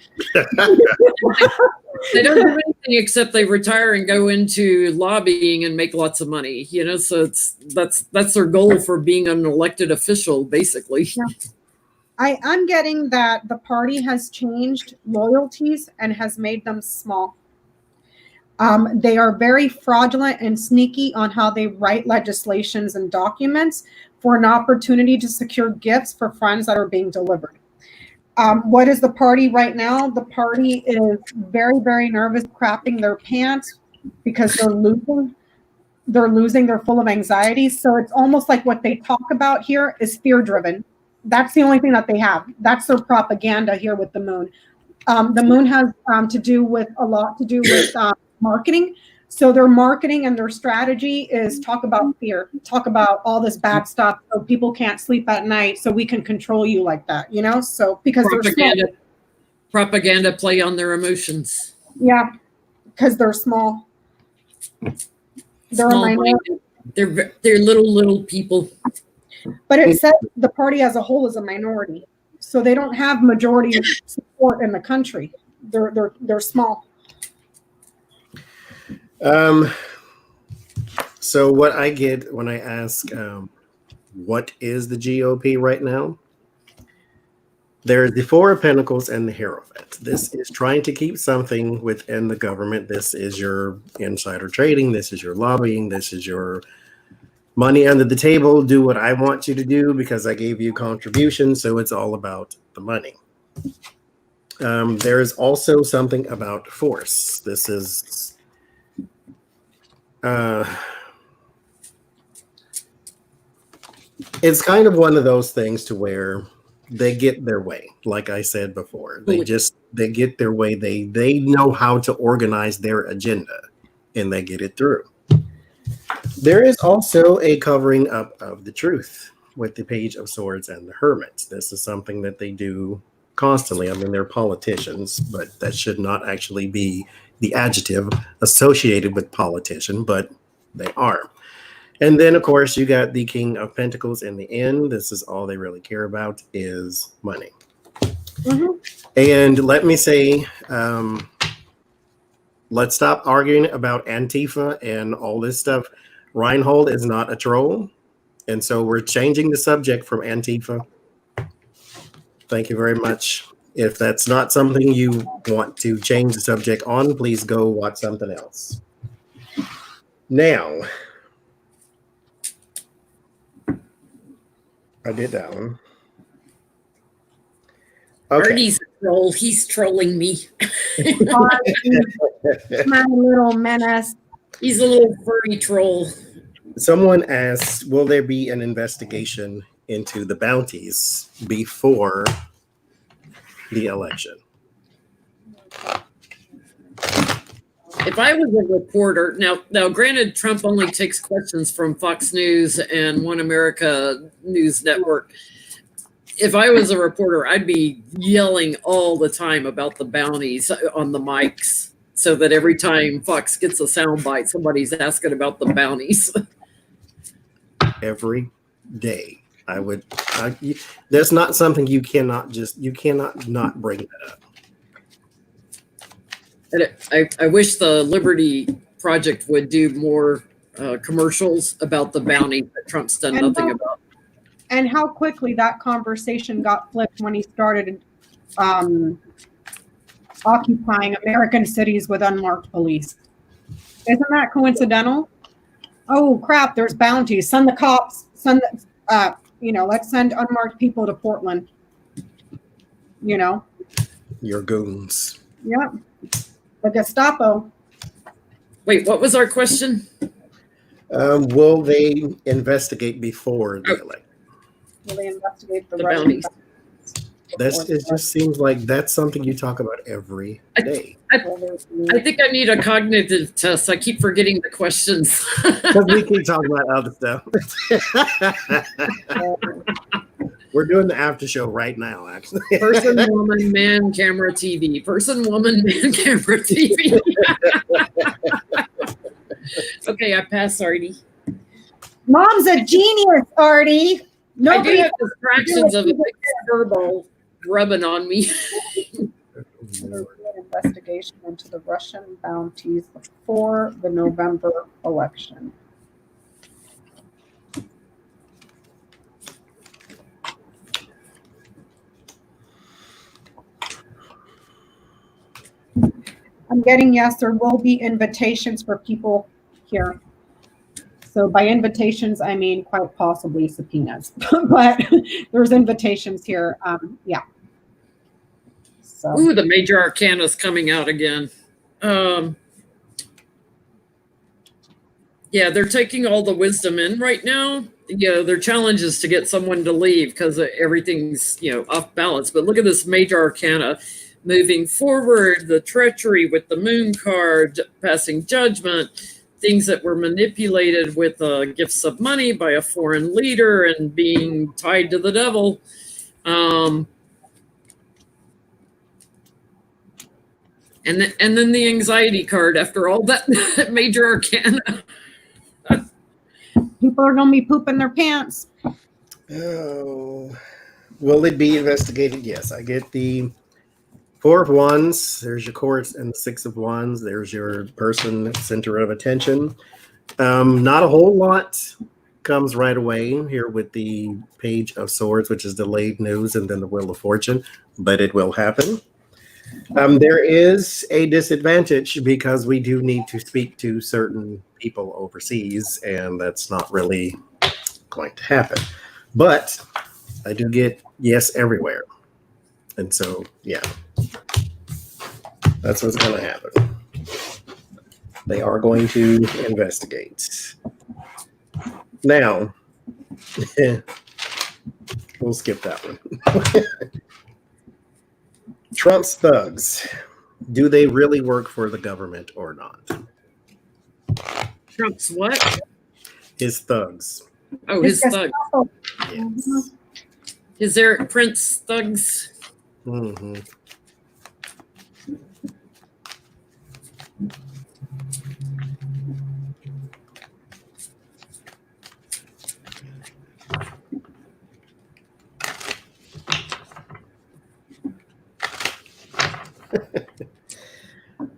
They don't do anything except they retire and go into lobbying and make lots of money, so that's their goal for being an elected official, basically. Yeah. I'm getting that the party has changed loyalties and has made them small. They are very fraudulent and sneaky on how they write legislations and documents for an opportunity to secure gifts for friends that are being delivered. What is the party right now? The party is very, very nervous, crapping their pants because they're losing. They're full of anxiety. So it's almost like what they talk about here is fear-driven. That's the only thing that they have. That's their propaganda here with the moon. The moon has a lot to do with marketing. So their marketing and their strategy is talk about fear, talk about all this bad stuff, so people can't sleep at night, so we can control you like that, So because propaganda play on their emotions. Yeah, because they're small. They're a minority. They're little people. But it says the party as a whole is a minority, so they don't have majority support in the country. They're small. So what I get when I ask, what is the GOP right now? There's the Four of Pentacles and the Hierophant. This is trying to keep something within the government. This is your insider trading. This is your lobbying. This is your money under the table. Do what I want you to do because I gave you contributions. So it's all about the money. There is also something about force. This is it's kind of one of those things to where they get their way. Like I said before, they get their way. They know how to organize their agenda and they get it through. There is also a covering up of the truth with the Page of Swords and the Hermit. This is something that they do constantly. I mean, they're politicians, but that should not actually be the adjective associated with politician, but they are. And then, of course, you got the King of Pentacles in the end. This is all they really care about is money. Mm-hmm. And let me say, let's stop arguing about Antifa and all this stuff. Reinhold is not a troll. And so we're changing the subject from Antifa. Thank you very much. If that's not something you want to change the subject on, please go watch something else. Now, I did that one. Okay. Artie's a troll. He's trolling me. My little menace. He's a little furry troll. Someone asked, will there be an investigation into the bounties before the election? If I was a reporter, now granted, Trump only takes questions from Fox News and One America News Network. If I was a reporter, I'd be yelling all the time about the bounties on the mics so that every time Fox gets a soundbite, somebody's asking about the bounties. Every day. There's not something you cannot not bring that up. And I wish the Liberty Project would do more commercials about the bounty that Trump's done nothing about. And how quickly that conversation got flipped when he started occupying American cities with unmarked police. Isn't that coincidental? Oh crap, there's bounties. Send the cops, let's send unmarked people to Portland. Your goons. Yep. The Gestapo. Wait, what was our question? Will they investigate before the election? Will they investigate the bounties? It just seems like that's something you talk about every day. I think I need a cognitive test. I keep forgetting the questions. Because we keep talking about other stuff. We're doing the after show right now, actually. Person, woman, man, camera, TV. Person, woman, man, camera, TV. Okay, I pass, Artie. Mom's a genius, Artie. I do Nobody have distractions of a big furball rubbing on me. an investigation into the Russian bounties before the November election. I'm getting yes, there will be invitations for people here. So by invitations, I mean quite possibly subpoenas, but there's invitations here. Yeah. So Ooh, the major arcana's coming out again. Yeah, they're taking all the wisdom in right now. Their challenge is to get someone to leave because everything's, off balance. But look at this major arcana moving forward, the treachery with the moon card, passing judgment, things that were manipulated with gifts of money by a foreign leader and being tied to the devil. And then the anxiety card after all that major arcana. people are going to be pooping their pants. Oh, will it be investigated? Yes, I get the Four of Wands. There's your court, and the Six of Wands. There's your person center of attention. Not a whole lot comes right away here with the Page of Swords, which is delayed news, and then the Wheel of Fortune, but it will happen. There is a disadvantage because we do need to speak to certain people overseas, and that's not really going to happen. But I do get yes everywhere. And so, yeah, that's what's going to happen. They are going to investigate. Now, we'll skip that one. Trump's thugs, do they really work for the government or not? Trump's what? His thugs. Oh, his thugs. Yes. Is there Prince thugs? Mm-hmm.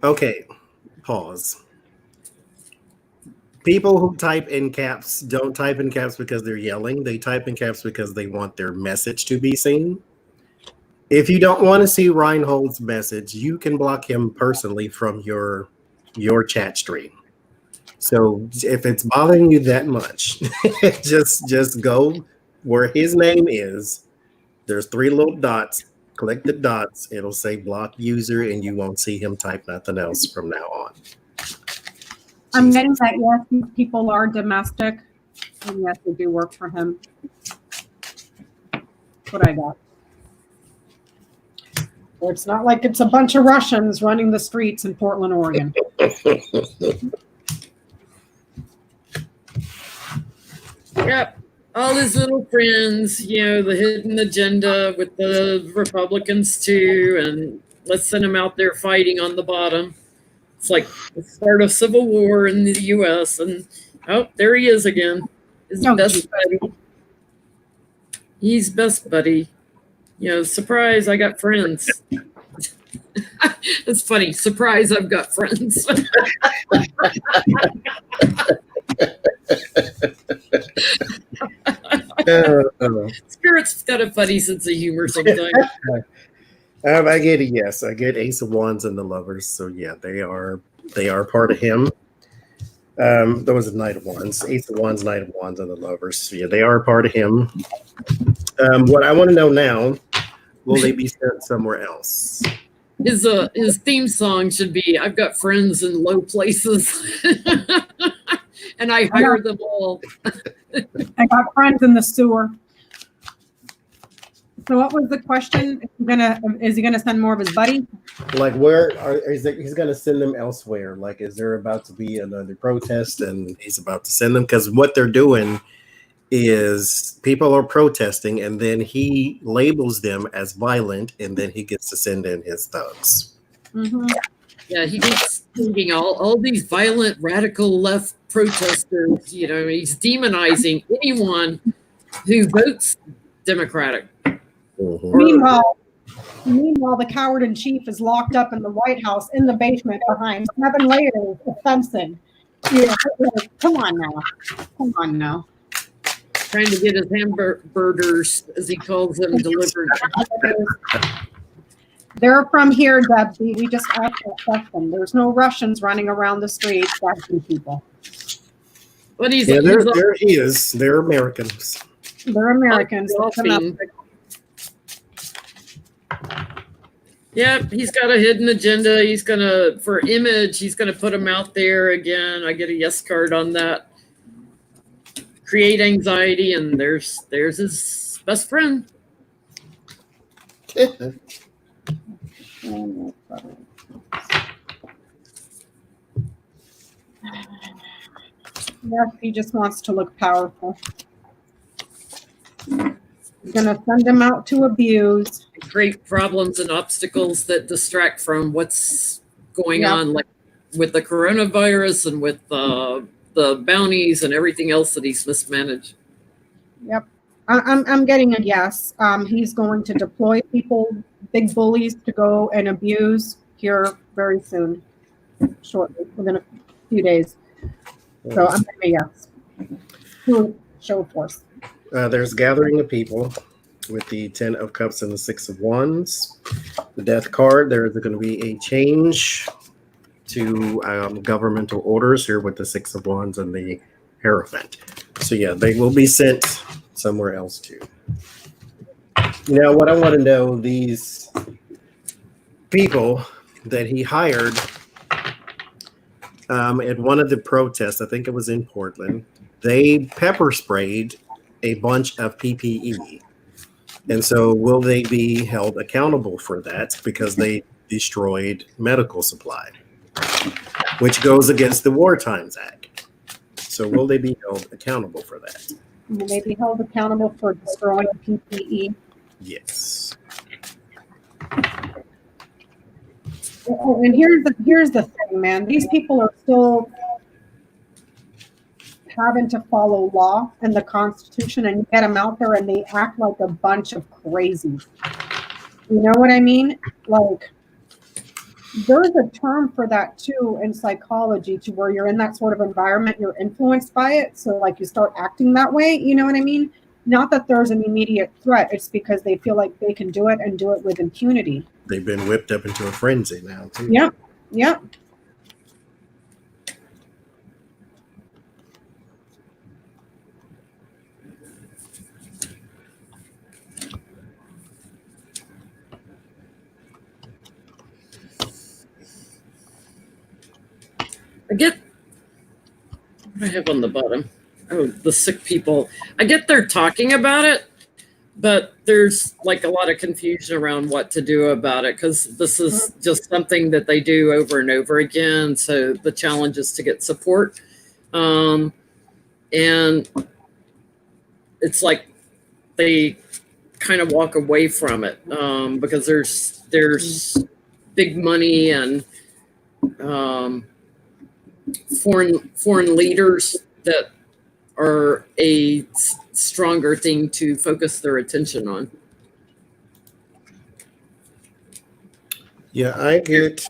Okay, pause. People who type in caps don't type in caps because they're yelling. They type in caps because they want their message to be seen. If you don't want to see Reinhold's message, you can block him personally from your chat stream. So if it's bothering you that much, just go where his name is. There's 3 little dots. Click the dots. It'll say block user, and you won't see him type nothing else from now on. I'm getting that yes, these people are domestic, and yes, they do work for him. That's what I got. Well, it's not like it's a bunch of Russians running the streets in Portland, Oregon. Yep. All his little friends, the hidden agenda with the Republicans too, and let's send them out there fighting on the bottom. It's like the start of civil war in the U.S. And there he is again. His best buddy. He's best buddy. Surprise! I got friends. It's funny. Surprise! I've got friends. Spirit's got a funny sense of humor sometimes. I get a yes. I get Ace of Wands and the Lovers. So yeah, they are part of him. That was a Knight of Wands, Ace of Wands, Knight of Wands, and the Lovers. So yeah, they are part of him. What I want to know now: will they be sent somewhere else? His theme song should be "I've got friends in low places." And I hired them all. I got friends in the sewer. So what was the question? Is he gonna send more of his buddy? Like he's gonna send them elsewhere? Like, is there about to be another protest and he's about to send them? Because what they're doing is people are protesting and then he labels them as violent and then he gets to send in his thugs. Mm-hmm. Yeah, he keeps thinking all these violent radical left protesters, he's demonizing anyone who votes Democratic. Mhm. Meanwhile, the coward in chief is locked up in the White House in the basement behind 7 layers of fencing. Yeah, come on now. Come on now. Trying to get his hamburgers, as he calls them, delivered. They're from here, Debsy. We just asked that question. There's no Russians running around the streets asking people. But he's, Yeah, he's there he is. They're Americans. They're Americans. Yeah, he's got a hidden agenda. He's gonna, for image, he's gonna put him out there again. I get a yes card on that. Create anxiety, and there's his best friend. Yes, he just wants to look powerful. He's gonna send him out to abuse. Create problems and obstacles that distract from what's going on, like with the coronavirus and with the bounties and everything else that he's mismanaged. Yep. I'm getting a yes. He's going to deploy people, big bullies, to go and abuse here very soon, shortly, within a few days. So I'm getting a yes. Show of force. There's gathering of people with the 10 of Cups and the 6 of Wands. The Death card, there's going to be a change to governmental orders here with the 6 of Wands and the Hierophant. So yeah, they will be sent somewhere else too. Now, what I want to know, these people that he hired at one of the protests, I think it was in Portland, they pepper sprayed a bunch of PPE. And so will they be held accountable for that because they destroyed medical supply, which goes against the War Times Act? So will they be held accountable for that? Will they be held accountable for destroying PPE? Yes. Oh, and here's the thing, man. These people are still having to follow law and the Constitution, and you get them out there and they act like a bunch of crazies. You know what I mean? Like, there's a term for that too in psychology, to where you're in that sort of environment, you're influenced by it, so like you start acting that way. You know what I mean? Not that there's an immediate threat, it's because they feel like they can do it and do it with impunity. They've been whipped up into a frenzy now too. Yep. I get what I have on the bottom. Oh, the sick people. I get they're talking about it, but there's like a lot of confusion around what to do about it, because this is just something that they do over and over again. So the challenge is to get support. And it's like they kind of walk away from it because there's big money and foreign leaders that are a stronger thing to focus their attention on. Yeah, I get.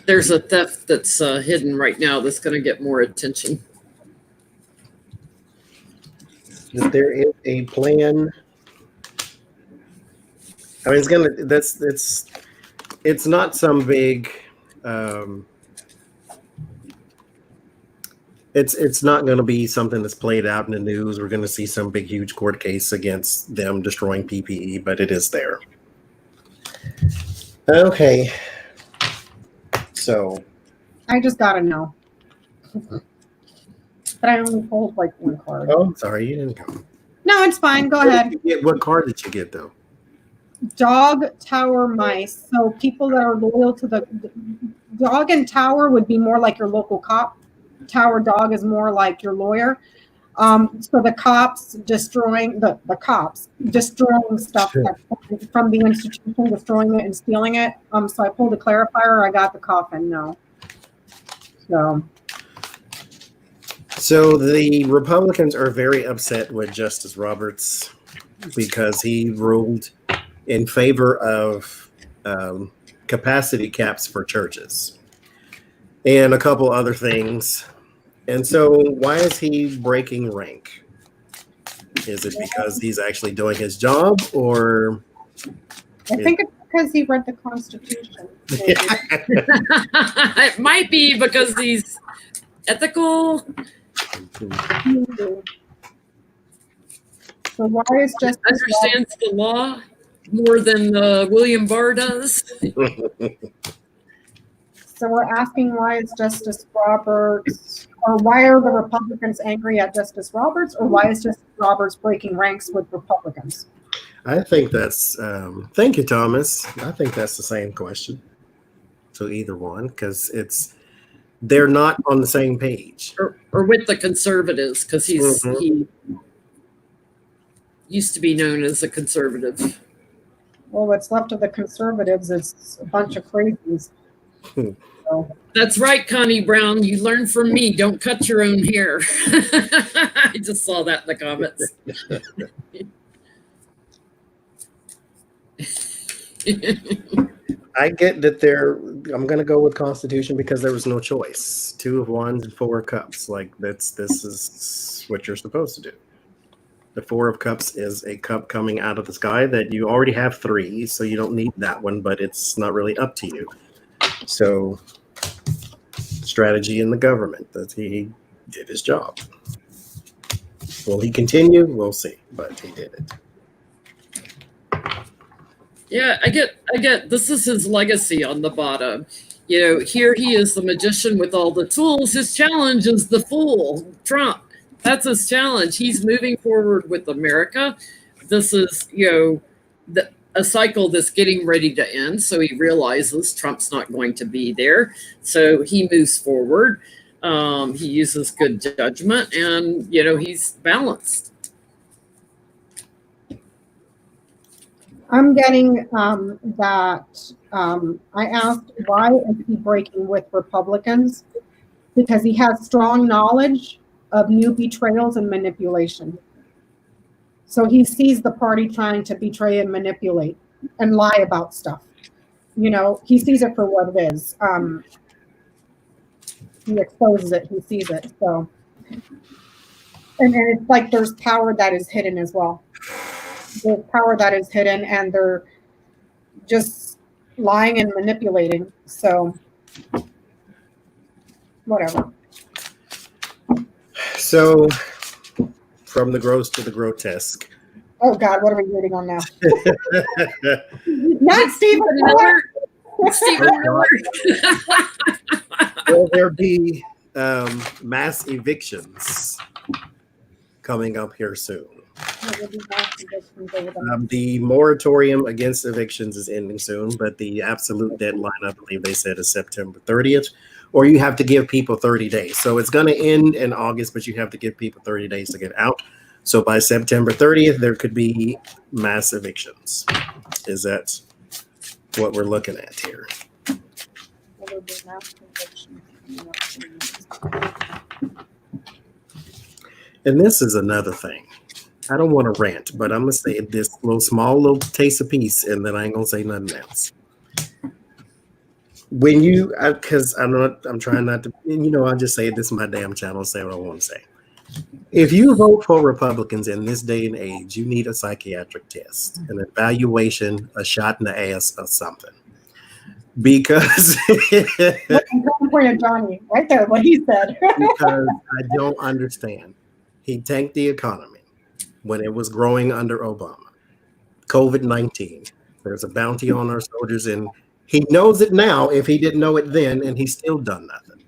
There's a theft that's hidden right now that's going to get more attention. If there is a plan, I mean, it's not some big. It's not going to be something that's played out in the news. We're going to see some big, huge court case against them destroying PPE, but it is there. Okay. So. I just gotta know. But I only pulled like one card. Oh, sorry, you didn't go. No, it's fine. Go ahead. What card did you get, though? Dog, tower, mice. So people that are loyal to the dog and tower would be more like your local cop. Tower dog is more like your lawyer. So the cops destroying the cops destroying stuff from the institution, destroying it and stealing it. So I pulled a clarifier. I got the coffin. No. So So the Republicans are very upset with Justice Roberts because he ruled in favor of capacity caps for churches and a couple other things. And so why is he breaking rank? Is it because he's actually doing his job, or I think it's because he read the Constitution. It might be because he's ethical. So why is Justice Understands the law more than William Barr does. So we're asking, why is Justice Roberts, or why are the Republicans angry at Justice Roberts, or why is Justice Roberts breaking ranks with Republicans? I think that's, thank you, Thomas. I think that's the same question. So either one, because they're not on the same page. Or with the conservatives, because he used to be known as a conservative. Well, what's left of the conservatives is a bunch of crazies. So, That's right, Connie Brown. You learn from me. Don't cut your own hair. I just saw that in the comments. I get that I'm going to go with Constitution because there was no choice. 2 of Wands and 4 of Cups. Like this is what you're supposed to do. The 4 of Cups is a cup coming out of the sky that you already have 3, so you don't need that one, but it's not really up to you. So strategy in the government, that he did his job. Will he continue? We'll see, but he did it. Yeah, I get this is his legacy on the bottom. You know, here he is, the magician with all the tools. His challenge is the fool, Trump. That's his challenge. He's moving forward with America. This is, a cycle that's getting ready to end. So he realizes Trump's not going to be there. So he moves forward. He uses good judgment, and, he's balanced. I'm getting that I asked, why is he breaking with Republicans? Because he has strong knowledge of new betrayals and manipulation. So he sees the party trying to betray and manipulate and lie about stuff. He sees it for what it is. He exposes it, he sees it. So, and it's like there's power that is hidden as well. There's power that is hidden, and they're just lying and manipulating. So, whatever. So, from the gross to the grotesque. Oh God, what are we reading on now? Not Stephen Miller. Stephen Miller. Will there be mass evictions coming up here soon? The moratorium against evictions is ending soon, but the absolute deadline, I believe they said, is September 30th, or you have to give people 30 days. So it's going to end in August, but you have to give people 30 days to get out. So by September 30th, there could be mass evictions. Is that what we're looking at here? And this is another thing. I don't want to rant, but I'm going to say this small taste of peace, and then I ain't going to say nothing else. When because I'm trying not to, I'll just say this is my damn channel, say what I want to say. If you vote for Republicans in this day and age, you need a psychiatric test, an evaluation, a shot in the ass, or something. Because Johnny, right there, what he said. Because I don't understand. He tanked the economy when it was growing under Obama. COVID-19. There's a bounty on our soldiers, and he knows it now if he didn't know it then, and he's still done nothing.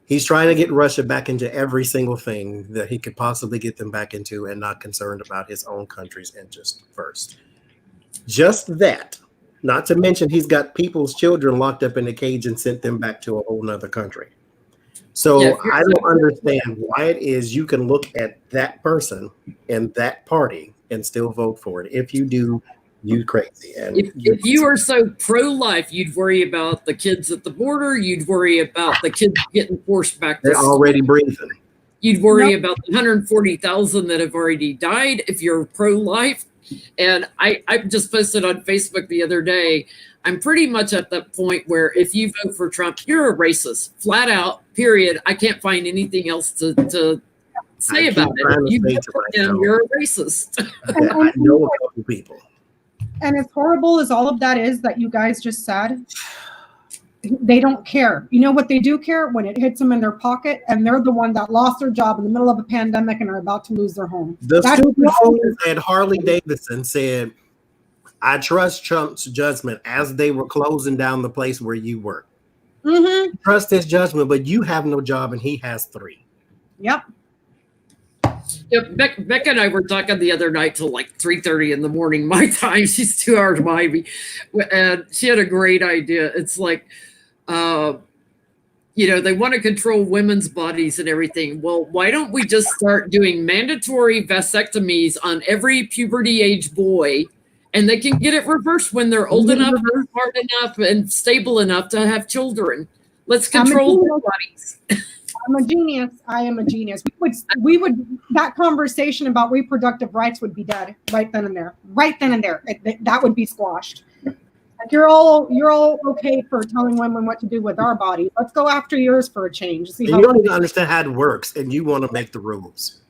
He's trying to get Russia back into every single thing that he could possibly get them back into, and not concerned about his own country's interest first. Just that. Not to mention he's got people's children locked up in a cage and sent them back to a whole nother country. So yeah, I don't understand why it is you can look at that person and that party and still vote for it. If you do, you crazy. And if you are so pro-life, you'd worry about the kids at the border. You'd worry about the kids getting forced back to school. They're already breathing. You'd worry Nope. about the 140,000 that have already died if you're pro-life. And I just posted on Facebook the other day, I'm pretty much at that point where if you vote for Trump, you're a racist, flat out, period. I can't find anything else to say I about keep trying it. to You say vote to for him, myself you're a racist. that I know a couple people. And as horrible as all of that is that you guys just said, they don't care. You know what they do care? When it hits them in their pocket and they're the one that lost their job in the middle of a pandemic and are about to lose their home. The That's stupid no- fools at Harley Davidson said, I trust Trump's judgment as they were closing down the place where you work. Mhm. Trust his judgment, but you have no job and he has 3. Yep. Yeah, Becca and I were talking the other night till like 3:30 in the morning, my time. She's 2 hours behind me. And she had a great idea. It's like, they want to control women's bodies and everything. Well, why don't we just start doing mandatory vasectomies on every puberty age boy, and they can get it reversed when they're old enough, and smart enough, and stable enough to have children. Let's control their bodies. I'm a genius. I am a genius. That conversation about reproductive rights would be dead right then and there. Right then and there. That would be squashed. Like you're all okay for telling women what to do with our bodies. Let's go after yours for a change. See And how you don't even understand how it works, and you want to make the rules.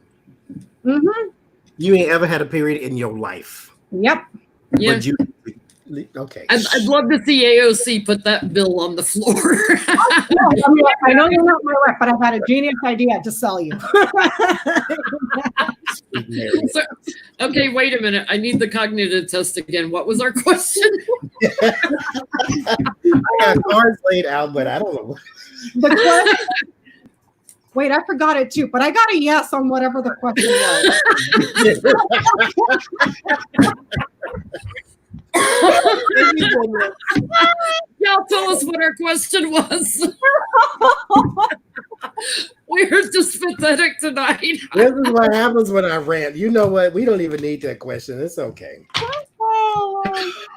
Mm-hmm. You ain't ever had a period in your life. Yep. Yeah. But you, okay. I'd love to see AOC put that bill on the floor. I know you're not my rep, but I've had a genius idea to sell you. So, okay, wait a minute. I need the cognitive test again. What was our question? I got cards laid out, but I don't know. The question, wait, I forgot it too, but I got a yes on whatever the question was. Y'all tell us what our question was. We're just pathetic tonight. This is what happens when I rant. You know what? We don't even need that question. It's okay. Well,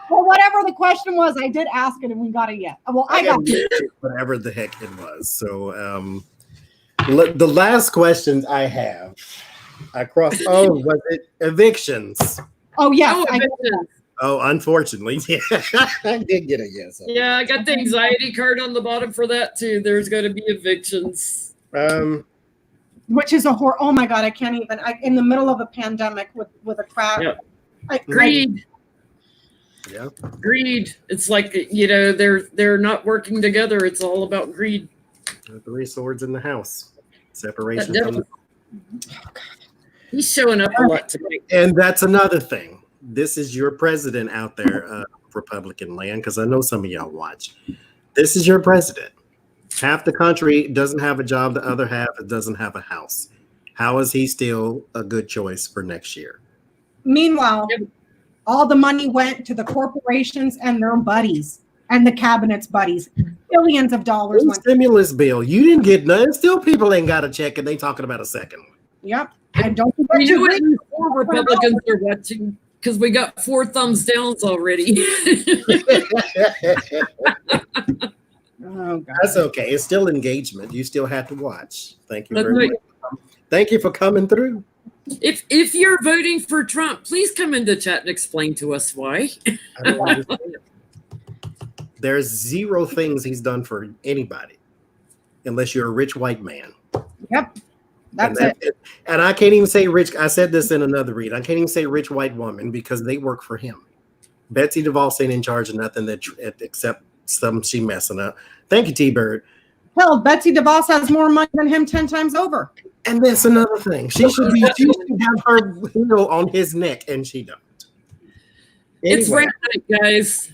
whatever the question was, I did ask it and we got a yes. Well, I got it. Whatever the heck it was. So the last questions I have, I crossed. Oh, was it evictions? Oh, yes. Oh, unfortunately, yeah, I did get a yes. Yeah, I got the anxiety card on the bottom for that too. There's going to be evictions. Which is a horror. Oh my God, I can't even. In the middle of a pandemic with a crowd. Yep. Greed. Yeah. Greed. It's like, they're not working together. It's all about greed. 3 swords in the house. Separation That from the. He's showing up a lot tonight. And that's another thing. This is your president out there, Republican land, because I know some of y'all watch. This is your president. Half the country doesn't have a job. The other half doesn't have a house. How is he still a good choice for next year? Meanwhile, all the money went to the corporations and their buddies and the cabinet's buddies. Billions of dollars went. Stimulus bill. You didn't get none. Still, people ain't got a check, and they talking about a second one. Yep. And don't You know what? 4 Republicans are watching because we got 4 thumbs downs already. Oh, God. That's okay. It's still engagement. You still have to watch. Thank you That's very right. much. Thank you for coming through. If you're voting for Trump, please come into chat and explain to us why. I don't understand. There's 0 things he's done for anybody, unless you're a rich white man. Yep. That's and it. And I can't even say rich. I said this in another read. I can't even say rich white woman because they work for him. Betsy DeVos ain't in charge of nothing except some she messing up. Thank you, T-Bird. Hell, Betsy DeVos has more money than him 10 times over. And that's another thing. She should have her heel on his neck, and she don't. It's Anyway, rant night, guys.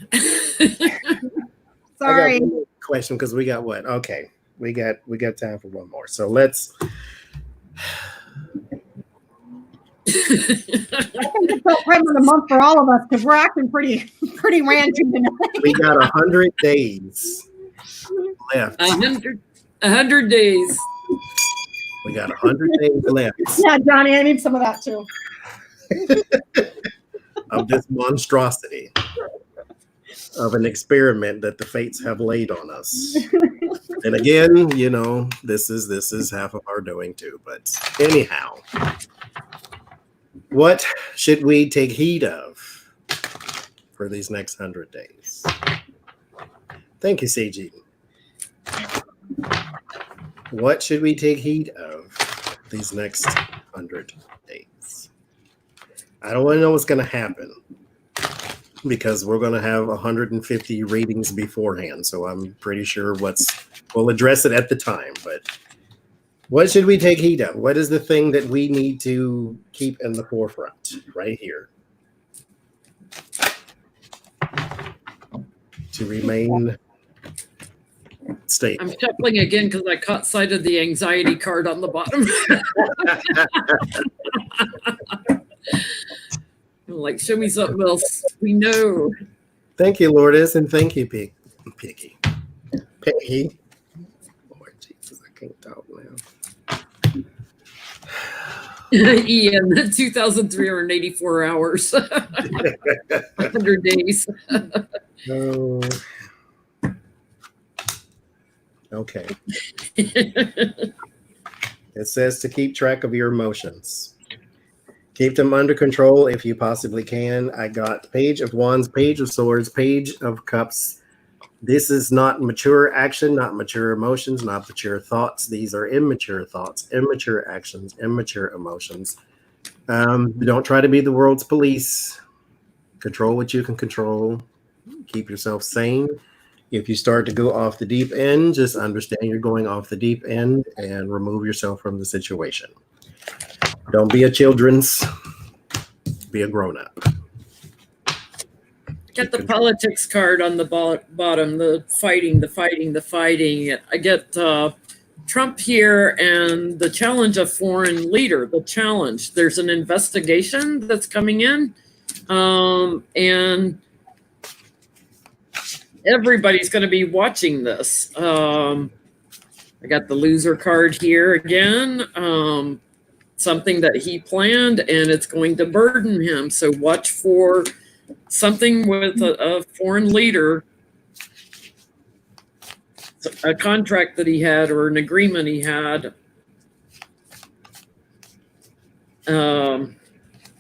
Sorry. I got one more question because we got what? Okay, we got time for one more. So let's. I think it's that time of the month for all of us because we're acting pretty ranty tonight. We got 100 days left. 100 days. We got 100 days left Yeah, Johnny, I need some of that too. of this monstrosity of an experiment that the fates have laid on us. And again, this is half of our doing too. But anyhow, what should we take heed of for these next 100 days? Thank you, CG. What should we take heed of these next 100 days? I don't want to know what's going to happen because we're going to have 150 ratings beforehand. So I'm pretty sure we'll address it at the time. But what should we take heed of? What is the thing that we need to keep in the forefront right here to remain stable? I'm chuckling again because I caught sight of the anxiety card on the bottom. I'm like, show me something else. We know. Thank you, Lourdes, and thank you, Piggy. Peggy. Lord Jesus, I can't talk now. Ian, 2,384 hours. 100 days. Oh. Okay. It says to keep track of your emotions. Keep them under control if you possibly can. I got Page of Wands, Page of Swords, Page of Cups. This is not mature action, not mature emotions, not mature thoughts. These are immature thoughts, immature actions, immature emotions. Don't try to be the world's police. Control what you can control. Keep yourself sane. If you start to go off the deep end, just understand you're going off the deep end and remove yourself from the situation. Don't be a children's, be a grown-up. Get the politics card on the bottom, the fighting. I get Trump here and the challenge of foreign leader, the challenge. There's an investigation that's coming in, and everybody's going to be watching this. I got the loser card here again. Something that he planned, and it's going to burden him. So watch for something with a foreign leader, a contract that he had or an agreement he had.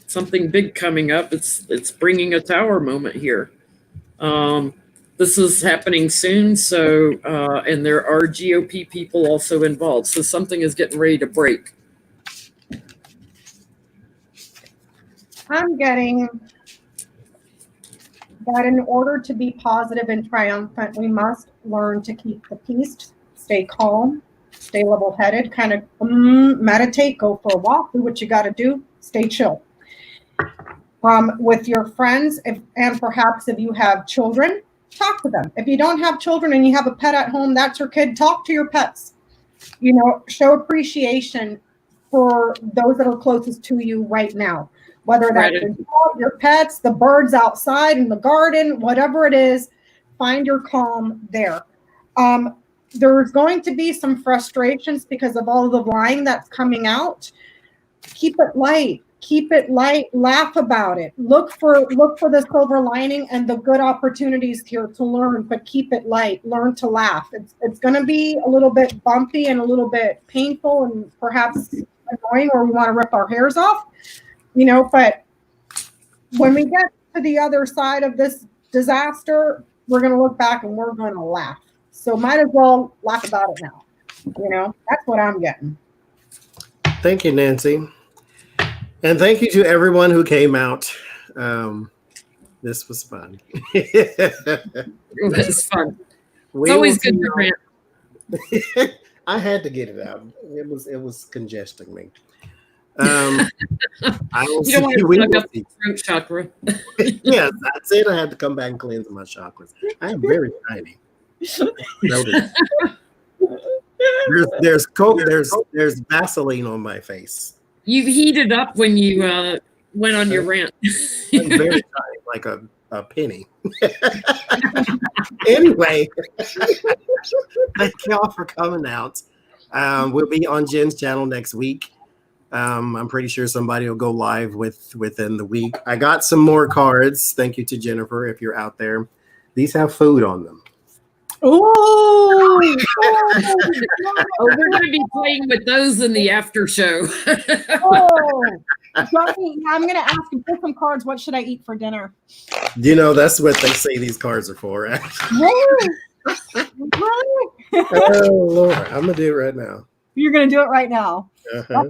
Something big coming up. It's bringing a tower moment here. This is happening soon. So, and there are GOP people also involved. So something is getting ready to break. I'm getting that in order to be positive and triumphant, we must learn to keep the peace, stay calm, stay level-headed, kind of meditate, go for a walk, do what you got to do, stay chill. With your friends, and perhaps if you have children, talk to them. If you don't have children and you have a pet at home, that's your kid, talk to your pets. Show appreciation for those that are closest to you right now. Whether that's your pets, the birds outside in the garden, whatever it is, find your calm there. There's going to be some frustrations because of all the lying that's coming out. Keep it light. Laugh about it. Look for the silver lining and the good opportunities here to learn, but keep it light. Learn to laugh. It's going to be a little bit bumpy and a little bit painful and perhaps annoying, or we want to rip our hairs off. But when we get to the other side of this disaster, we're going to look back and we're going to laugh. So might as well laugh about it now. That's what I'm getting. Thank you, Nancy. And thank you to everyone who came out. This was fun. It was fun. It's always good to rant. I had to get it out. It was congesting me. I will you don't want to plug up the throat chakra. Yes, that's it. I had to come back and cleanse my chakras. I am very tiny. There's Coke. There's Vaseline on my face. You heated up when you went on your rant. I'm very tiny, like a penny. Anyway, thank y'all for coming out. We'll be on Jen's channel next week. I'm pretty sure somebody will go live within the week. I got some more cards. Thank you to Jennifer if you're out there. These have food on them. Oh, Oh, we're going to be playing with those in the after show. oh. Drop me- I'm going to ask you, pull some cards. What should I eat for dinner? You know, that's what they say these cards are for. Really? Really? Oh Lord, I'm gonna do it right now. You're going to do it right now. Uh-huh.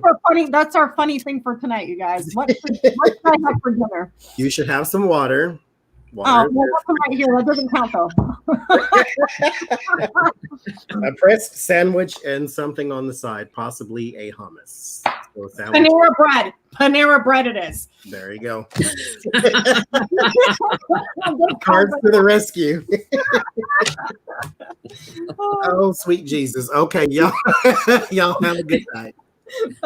That's our funny thing for tonight, you guys. What should I have for dinner? You should have some water. Oh, well, that's right here. That doesn't count though. A pressed sandwich and something on the side, possibly a hummus. So sandwich. Panera bread. Panera bread it is. There you go. Cards to the rescue. Oh, sweet Jesus. Okay, y'all, y'all have a good night.